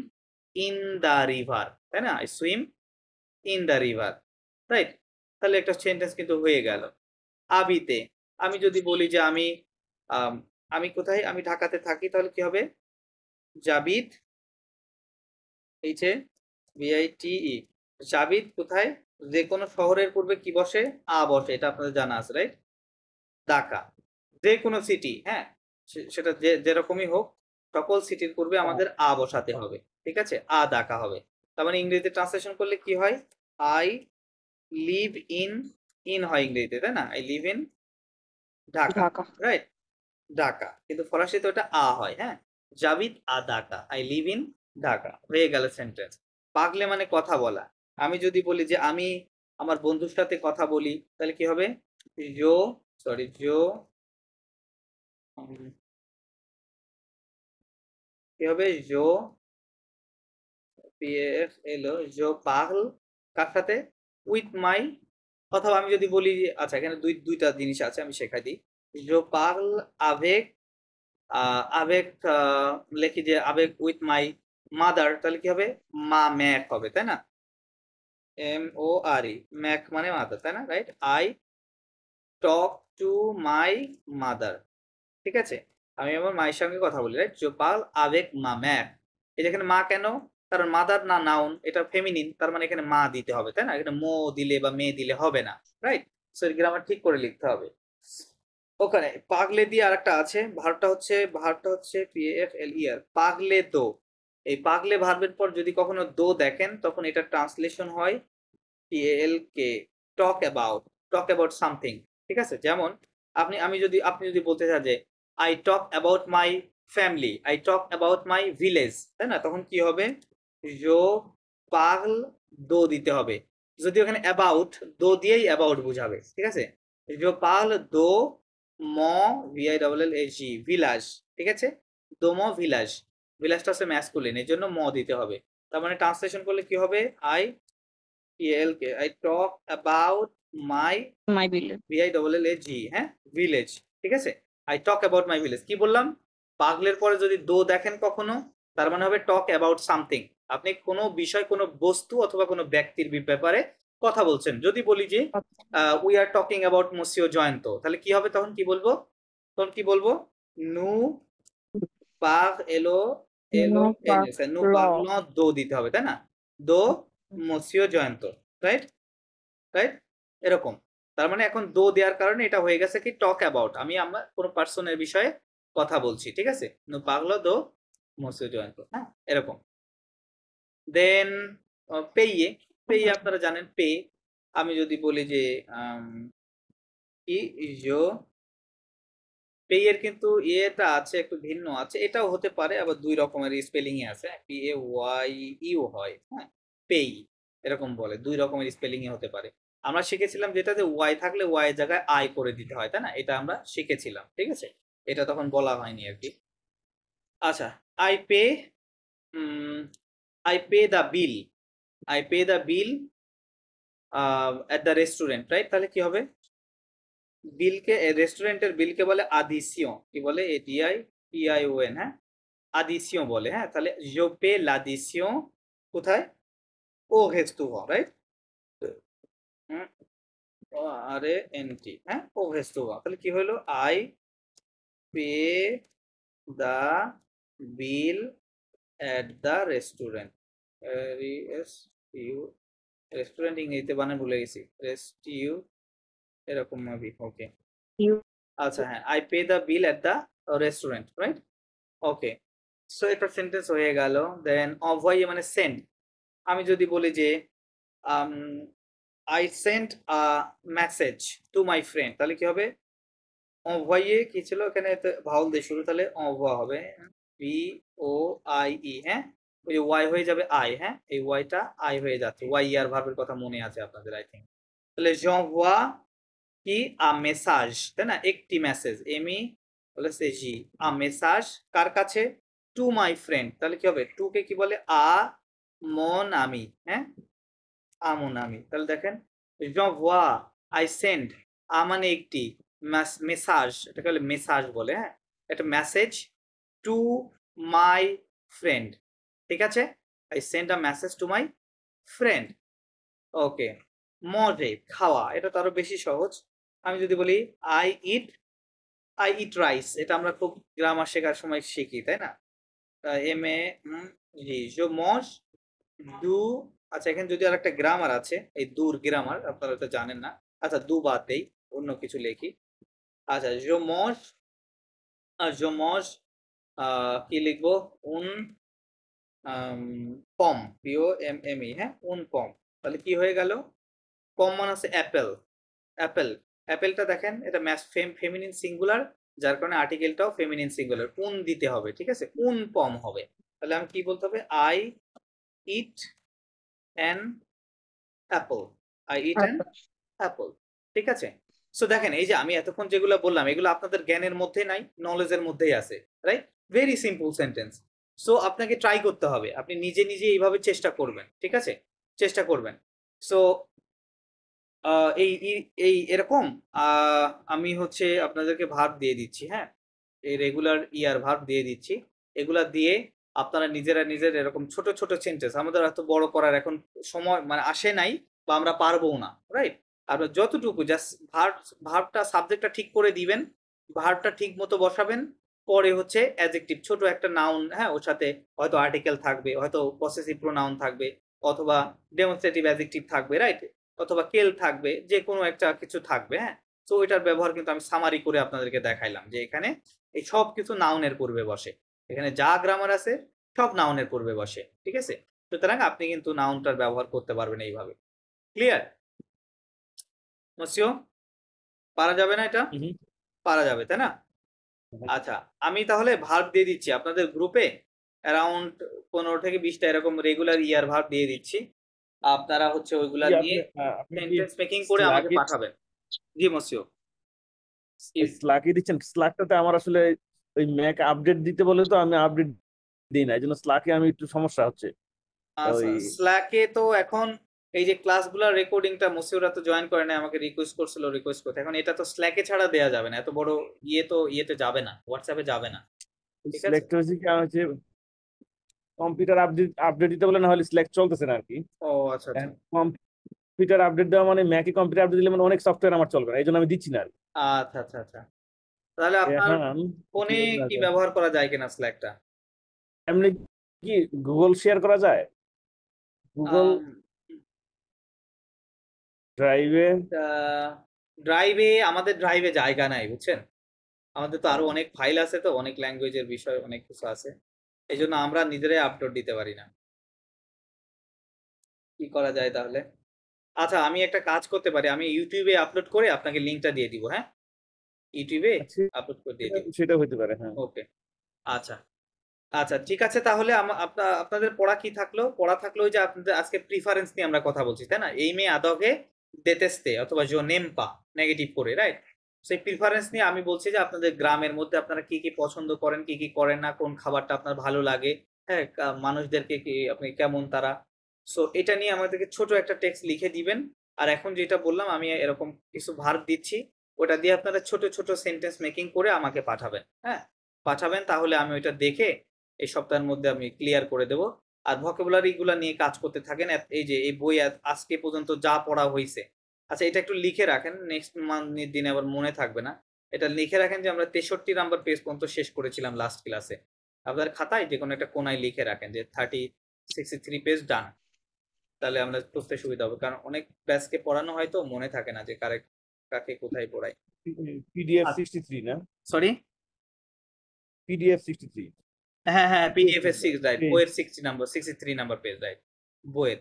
in the river, তাই না? I swim in the river, right? তাহলে একটা সেন্টেন্স কিন্তু হয়ে গেল। আবিতে আমি যদি বলি যে আমি আমি কোথায়, আমি ঢাকাতে থাকি, তাহলে কি হবে? জাবিদ, এই যে বিআইটিই, জাবিদ কোথায়? যে কোনো শহরের পূর্বে কি বসে? আ বসে, এটা আপনাদের জানা আছে, রাইট? ঢাকা, যে কোনো সিটি, হ্যাঁ, সেটা যেরকমই হোক, সকল সিটির পূর্বে আমাদের আ বসাতে হবে, ঠিক আছে? আ ঢাকা হবে। তার মানে ইংরেজিতে ট্রান্সলেশন করলে কি হয়? আই লিভ ইন, ইন হয় ইংরেজিতে, তাই না? I live in Dhaka, right? Dhaka, কিন্তু ফরাসিতে ওটা আ হয়, হ্যাঁ। জাবিদ আ Dhaka, I live in Dhaka, হয়ে গেল সেন্টেন্স। পাগলে মানে কথা বলা। আমি যদি বলি যে আমি আমার বন্ধুর সাথে কথা বলি, তাহলে কি হবে? জো, সরি জো, কি হবে? জো পিএফ এলো, জো পাগল কার সাথে? উইথ মাই, অথবা আমি যদি বলি, আচ্ছা এখানে দুইটা জিনিস আছে, আমি শেখাই দিই। জো পাগল আবেগ, আবেগ লিখি যে আবেগ উইথ মাই মাদার, তাহলে কি হবে? মা ম্যাক হবে, তাই না? এম ও আর ই, ম্যাক মানে মাদার, তাই না? Right? I talk to my mother, ঠিক আছে? আমি আমার মায়ের সঙ্গে কথা বলি, রাইট? জো পাগল আবেগ মা ম্যাক, এই যেখানে মা কেন? কারণ মাদার না নাউন, এটা ফেমিনিন, তার মানে এখানে মা দিতে হবে, তাই না? এখানে মো দিলে বা মেয়ে দিলে হবে না, রাইট? সো এর গ্রামার ঠিক করে লিখতে হবে। ওখানে পাগলে দিয়ে আরেকটা আছে, ভার্বটা হচ্ছে PAFLER, পাগলে দো। এই পাগলে ভার্বের পর যদি কখনো দো দেখেন, তখন এটা ট্রান্সলেশন হয় TALK, টক অ্যাবাউট সামথিং, ঠিক আছে? যেমন আপনি যদি বলতে চান যে I talk about my family, I talk about my village, তাই না? তখন কি হবে? জো পাগল দো দিতে হবে। যদি ওখানে অ্যাবাউট, দো দিয়েই অ্যাবাউট বুঝাবে, ঠিক আছে? জো পাগল দো ম VILLAG, ভিলাজ, ঠিক আছে? দোমো ভিলাজ, ভিলাজটা হচ্ছে ম্যাসকুলিন, এর জন্য ম দিতে হবে। তার মানে ট্রান্সলেশন করলে কি হবে? I talk about my VILLAG, হ্যাঁ, ভিলেজ, ঠিক আছে? I talk about my village। কি বললাম? পাগলের পরে যদি দো দেখেন কখনো, তার মানে হবে টক অ্যাবাউট সামথিং। আপনি কোনো বিষয়, কোনো বস্তু অথবা কোনো ব্যক্তির ব্যাপারে কথা বলছেন। যদি বলি যে উই আর টকিং অ্যাবাউট মসিও জয়ন্ত, তাহলে কি হবে? তখন কি বলবো? নু পাগ এলো নু পাগ ন দো দিতে হবে, তাই না? দো মসিও জয়ন্ত, রাইট? এরকম। তার মানে এখন দো দেওয়ার কারণে এটা হয়ে গেছে কি? টক অ্যাবাউট, আমরা কোনো পার্সনের বিষয়ে কথা বলছি, ঠিক আছে? নু পাগলো দো মসিও জয়ন্ত, হ্যাঁ, এরকম। দেন পেয়ে, আপনারা জানেন পে। আমি যদি বলি যে কি জো, পেয়ের কিন্তু এটা আছে, একটু ভিন্ন আছে, এটাও হতে পারে, আবার দুই রকমের স্পেলিং এ আছে, PAYEU হয়, হ্যাঁ, পেই এরকম বলে, দুই রকমের স্পেলিং এ হতে পারে। আমরা শিখেছিলাম যেটাতে ওয়াই থাকলে ওয়াই এর জায়গায় আই করে দিতে হয়, তাই না? এটা আমরা শিখেছিলাম, ঠিক আছে? এটা তখন বলা হয়নি আর কি। আচ্ছা, I pay the bill, at the restaurant, right? তাহলে কি হবে? বিলকে, রেস্টুরেন্টের বিলকে বলে আদিসিয়ন, কি বলে? ADITION, হ্যাঁ, আদিসিয়ন বলে, হ্যাঁ। তাহলে je paie l'addition কোথায়? ও রেস্টুরেন্ট, রাইট? RANT, হ্যাঁ, ও রেস্টুরেন্ট। তাহলে কি হলো? I pay the bill at the restaurant, restaurant ইংরেজিতে বানান ভুলে গেছি, রেস্টিউ এরকম ভাবি। ওকে, আচ্ছা হ্যাঁ, I pay the bill at the restaurant, right? Okay, so এটা সেন্টেন্স হয়ে গেল। দেন অভয় মানে সেন্ড। আমি যদি বলি যে I sent a message to my friend, তাহলে কি হবে? অভয়ে কি ছিল এখানে, ভাউল দিয়ে শুরু, তাহলে অভা হবে বি ও আই ই। হ্যাঁ, ওই যে ওয়াই হয়ে যাবে আই। হ্যাঁ, এই ওয়াইটা আই হয়ে যাচ্ছে, ওয়াই আর ভার্বের কথা মনে আছে আপনাদের আই থিঙ্ক। তাহলে j'envoie কি আ মেসাজ, তাই না? একটি মেসেজ, এমি বলে সে জি, আ মেসাজ কার কাছে? টু মাই ফ্রেন্ড, তাহলে কি হবে? টু কে কি বলে? আ মন আমি। হ্যাঁ, আমন আমি। তাহলে দেখেন j'envoie, আই সেন্ড, আ মানে একটি, মেসাজ এটাকে বলে মেসাজ বলে। হ্যাঁ, একটা মেসেজ টু মাই ফ্রেন্ড, ঠিক আছে? I send a message to my friend. Okay, মজে খাওয়া, এটা তো আরো বেশি সহজ। আমি যদি বলি আই ইট রাইস, এটা আমরা খুব গ্রামার শেখার সময় শিখি, তাই না? এম এ জি, জো মজ দু। আচ্ছা, এখানে যদি আর একটা গ্রামার আছে, এই দূর গ্রামার আপনারা তো জানেন না। আচ্ছা, দু বাদ দেই, অন্য কিছু লিখি। আচ্ছা, জো মজ কি লিখবো? উন পম, পিও এম এম ই। হ্যাঁ, উন পম, তাহলে কি হয়ে গেল? পম মানে আছে অ্যাপেল, অ্যাপেল। অ্যাপেলটা দেখেন, এটা ফেমিনিন সিঙ্গুলার, যার কারণে আর্টিকেলটাও ফেমিনিন সিঙ্গুলার, উন দিতে হবে, ঠিক আছে? উন পম হবে। তাহলে আমি কি বলতে হবে? I it an Apple, I it an Apple, ঠিক আছে? সো দেখেন, এই যে আমি এতক্ষণ যেগুলো বললাম, এগুলো আপনাদের জ্ঞানের মধ্যে নাই, নলেজের মধ্যেই আছে, right? Very simple sentence. So আপনাকে ট্রাই করতে হবে, আপনি নিজে নিজে এইভাবে চেষ্টা করবেন, ঠিক আছে? চেষ্টা করবেন। সো এই এই এরকম আমি হচ্ছে আপনাদেরকে ভার্ব দিয়ে দিচ্ছি। হ্যাঁ, এই রেগুলার ইয়ার ভার্ব দিয়ে দিচ্ছি। এগুলা দিয়ে আপনারা নিজেরা নিজের এরকম ছোট ছোট সেন্টেন্স, আমাদের এত বড় করার এখন সময় মানে আসে নাই, বা আমরা পারবো না, রাইট? আপনার যতটুকু জাস্ট ভার্বটা সাবজেক্টটা ঠিক করে দিবেন, ভার্বটা ঠিক মতো বসাবেন, পরে হচ্ছে অ্যাডজেক্টিভ ছোট একটা নাউন, হ্যাঁ, ওর সাথে হয়তো আর্টিকেল থাকবে, হয়তো পসেসিভ প্রোনাউন থাকবে, অথবা ডেমনস্ট্রেটিভ অ্যাডজেক্টিভ থাকবে, রাইট? অথবা কেল থাকবে, যে কোনো একটা কিছু থাকবে। হ্যাঁ, তো এটার ব্যবহার কিন্তু আমি সামারি করে আপনাদেরকে দেখাইলাম, যে এখানে এই সব কিছু নাউনের পূর্বে বসে, এখানে যা গ্রামার আছে সব নাউনের পূর্বে বসে, ঠিক আছে? সুতরাং আপনি কিন্তু নাউনটার ব্যবহার করতে পারবেন এইভাবে। ক্লিয়ার মসিও? পারা যাবে না এটা? পারা যাবে, তাই না? আচ্ছা, আমি তাহলে ভার্ব দিয়ে দিচ্ছি আপনাদের গ্রুপে, অ্যারাউন্ড 15 থেকে 20টা এরকম রেগুলার ইয়ার ভার্ব দিয়ে দিচ্ছি। আপনারা হচ্ছে ওইগুলা নিয়ে সেন্টেন্স মেকিং করে আমাকে পাঠাবেন। জি মসিও। স্ল্যাকে দিচ্ছেন? স্ল্যাকটাতে আমার আসলে ওই ম্যাক আপডেট দিতে বলে, তো আমি আপডেট দিই না, এই জন্য স্ল্যাকে আমি একটু সমস্যা হচ্ছে। আচ্ছা, স্ল্যাকে তো এখন এই যে ক্লাসগুলোর রেকর্ডিংটা মসিউরা তো জয়েন করে না, আমাকে রিকোয়েস্ট করছিল রিকোয়েস্ট করতে, এখন এটা তো স্ল্যাকে ছাড়া দেয়া যাবে না, এত বড় ইয়ে তো ইয়েতে যাবে না, হোয়াটসঅ্যাপে যাবে না, ঠিক আছে? সিলেক্ট হয়েছে কি হচ্ছে, কম্পিউটার আপডেট দিতে বলে, না হলে সিলেক্ট চলতেছে না আর কি। ও আচ্ছা আচ্ছা কম্পিউটার আপডেট দেওয়া মানে ম্যাকে কম্পিউটার আপডেট দিলে মানে অনেক সফটওয়্যার আমার চলবে না, এই জন্য আমি দিচ্ছি না আর কি। আচ্ছা আচ্ছা আচ্ছা, তাহলে আপনার ফোনে কি ব্যবহার করা যায় কিনা স্ল্যাকটা? এমনি কি গুগল শেয়ার করা যায়? গুগল ড্রাইভে আমাদের ড্রাইভে জায়গা নাই, বুঝছেন? আমাদের তো আরো অনেক ফাইল আছে, তো অনেক ল্যাঙ্গুয়েজের বিষয় অনেক কিছু আছে, এই জন্য আমরা নিজেরাই আপলোড দিতে পারি না। কি করা যায় তাহলে? আচ্ছা, আমি একটা কাজ করতে পারি, আমি ইউটিউবে আপলোড করে আপনাকে লিংকটা দিয়ে দিব। হ্যাঁ, ইউটিউবে আপলোড করে দিয়ে দিব, সেটা হতে পারে। হ্যাঁ, ওকে। আচ্ছা আচ্ছা, ঠিক আছে। তাহলে আপনাদের পড়া কি থাকলো? পড়া থাকলো ওই যে আপনাদের আজকে প্রিফারেন্স নিয়ে আমরা কথা বলছি, তাই না? এই মে আদকে দেতেস্তে অথবা জো নেমপা, নেগেটিভ করে, রাইট? সেই প্রিফারেন্স নিয়ে আমি বলছি যে আপনাদের গ্রামের মধ্যে আপনারা কি কি পছন্দ করেন, কি কি করেন না, কোন খাবারটা আপনার ভালো লাগে, হ্যাঁ, মানুষদেরকে কি আপনি কেমন তারা। সো এটা নিয়ে আমাদেরকে ছোট একটা টেক্সট লিখে দিবেন। আর এখন যেটা বললাম, আমি এরকম কিছু ভার্ব দিচ্ছি, ওটা দিয়ে আপনারা ছোট ছোট সেন্টেন্স মেকিং করে আমাকে পাঠাবেন। হ্যাঁ, পাঠাবেন, তাহলে আমি ওইটা দেখে এই সপ্তাহের মধ্যে আমি ক্লিয়ার করে দেব। আর ভোকাবুলারি গুলা নিয়ে কাজ করতে থাকেন। এই যে এই বই আজকে পর্যন্ত যা পড়া হয়েছে, আচ্ছা এটা একটু লিখে রাখেন, নেক্সট মান্থের দিনে আবার মনে থাকবে না। এটা লিখে রাখেন যে আমরা 63 নাম্বার পেজ পর্যন্ত শেষ করেছিলাম লাস্ট ক্লাসে। আপনার খাতায় যে কোনো একটা কোনায় লিখে রাখেন যে 63 পেজ ডান। তাহলে আমরা বুঝতে সুবিধা হবে, কারণ অনেক ব্যাচকে পড়ানো হয় তো মনে থাকে না যে কাকে কোথায় পড়াই। PDF 63 না? Sorry, PDF 63। হ্যাঁ পিডিএফ এর 6 রাইট, বইয়ের 63 নাম্বার পেজ রাইট। বইয়ের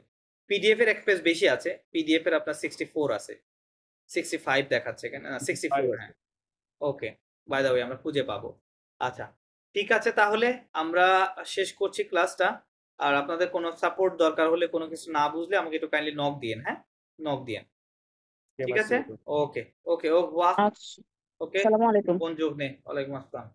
পিডিএফ এর এক পেজ বেশি আছে, পিডিএফ এর আপনার 64 আছে, 65 দেখাচ্ছে কেন, 64 হ্যাঁ। ওকে, বাই দ্য ওয়ে আমরা খুঁজে পাবো। আচ্ছা ঠিক আছে, তাহলে আমরা শেষ করছি ক্লাসটা। আর আপনাদের কোনো সাপোর্ট দরকার হলে, কোনো কিছু না বুঝলে আমাকে একটু কাইন্ডলি নক দিয়েন, হ্যাঁ নক দিয়েন, ঠিক আছে? ওকে ওকে ও ওয়াহ আচ্ছা, ওকে, আসসালামু আলাইকুম। কোন যোগ নেই, ওয়ালাইকুম আসসালাম।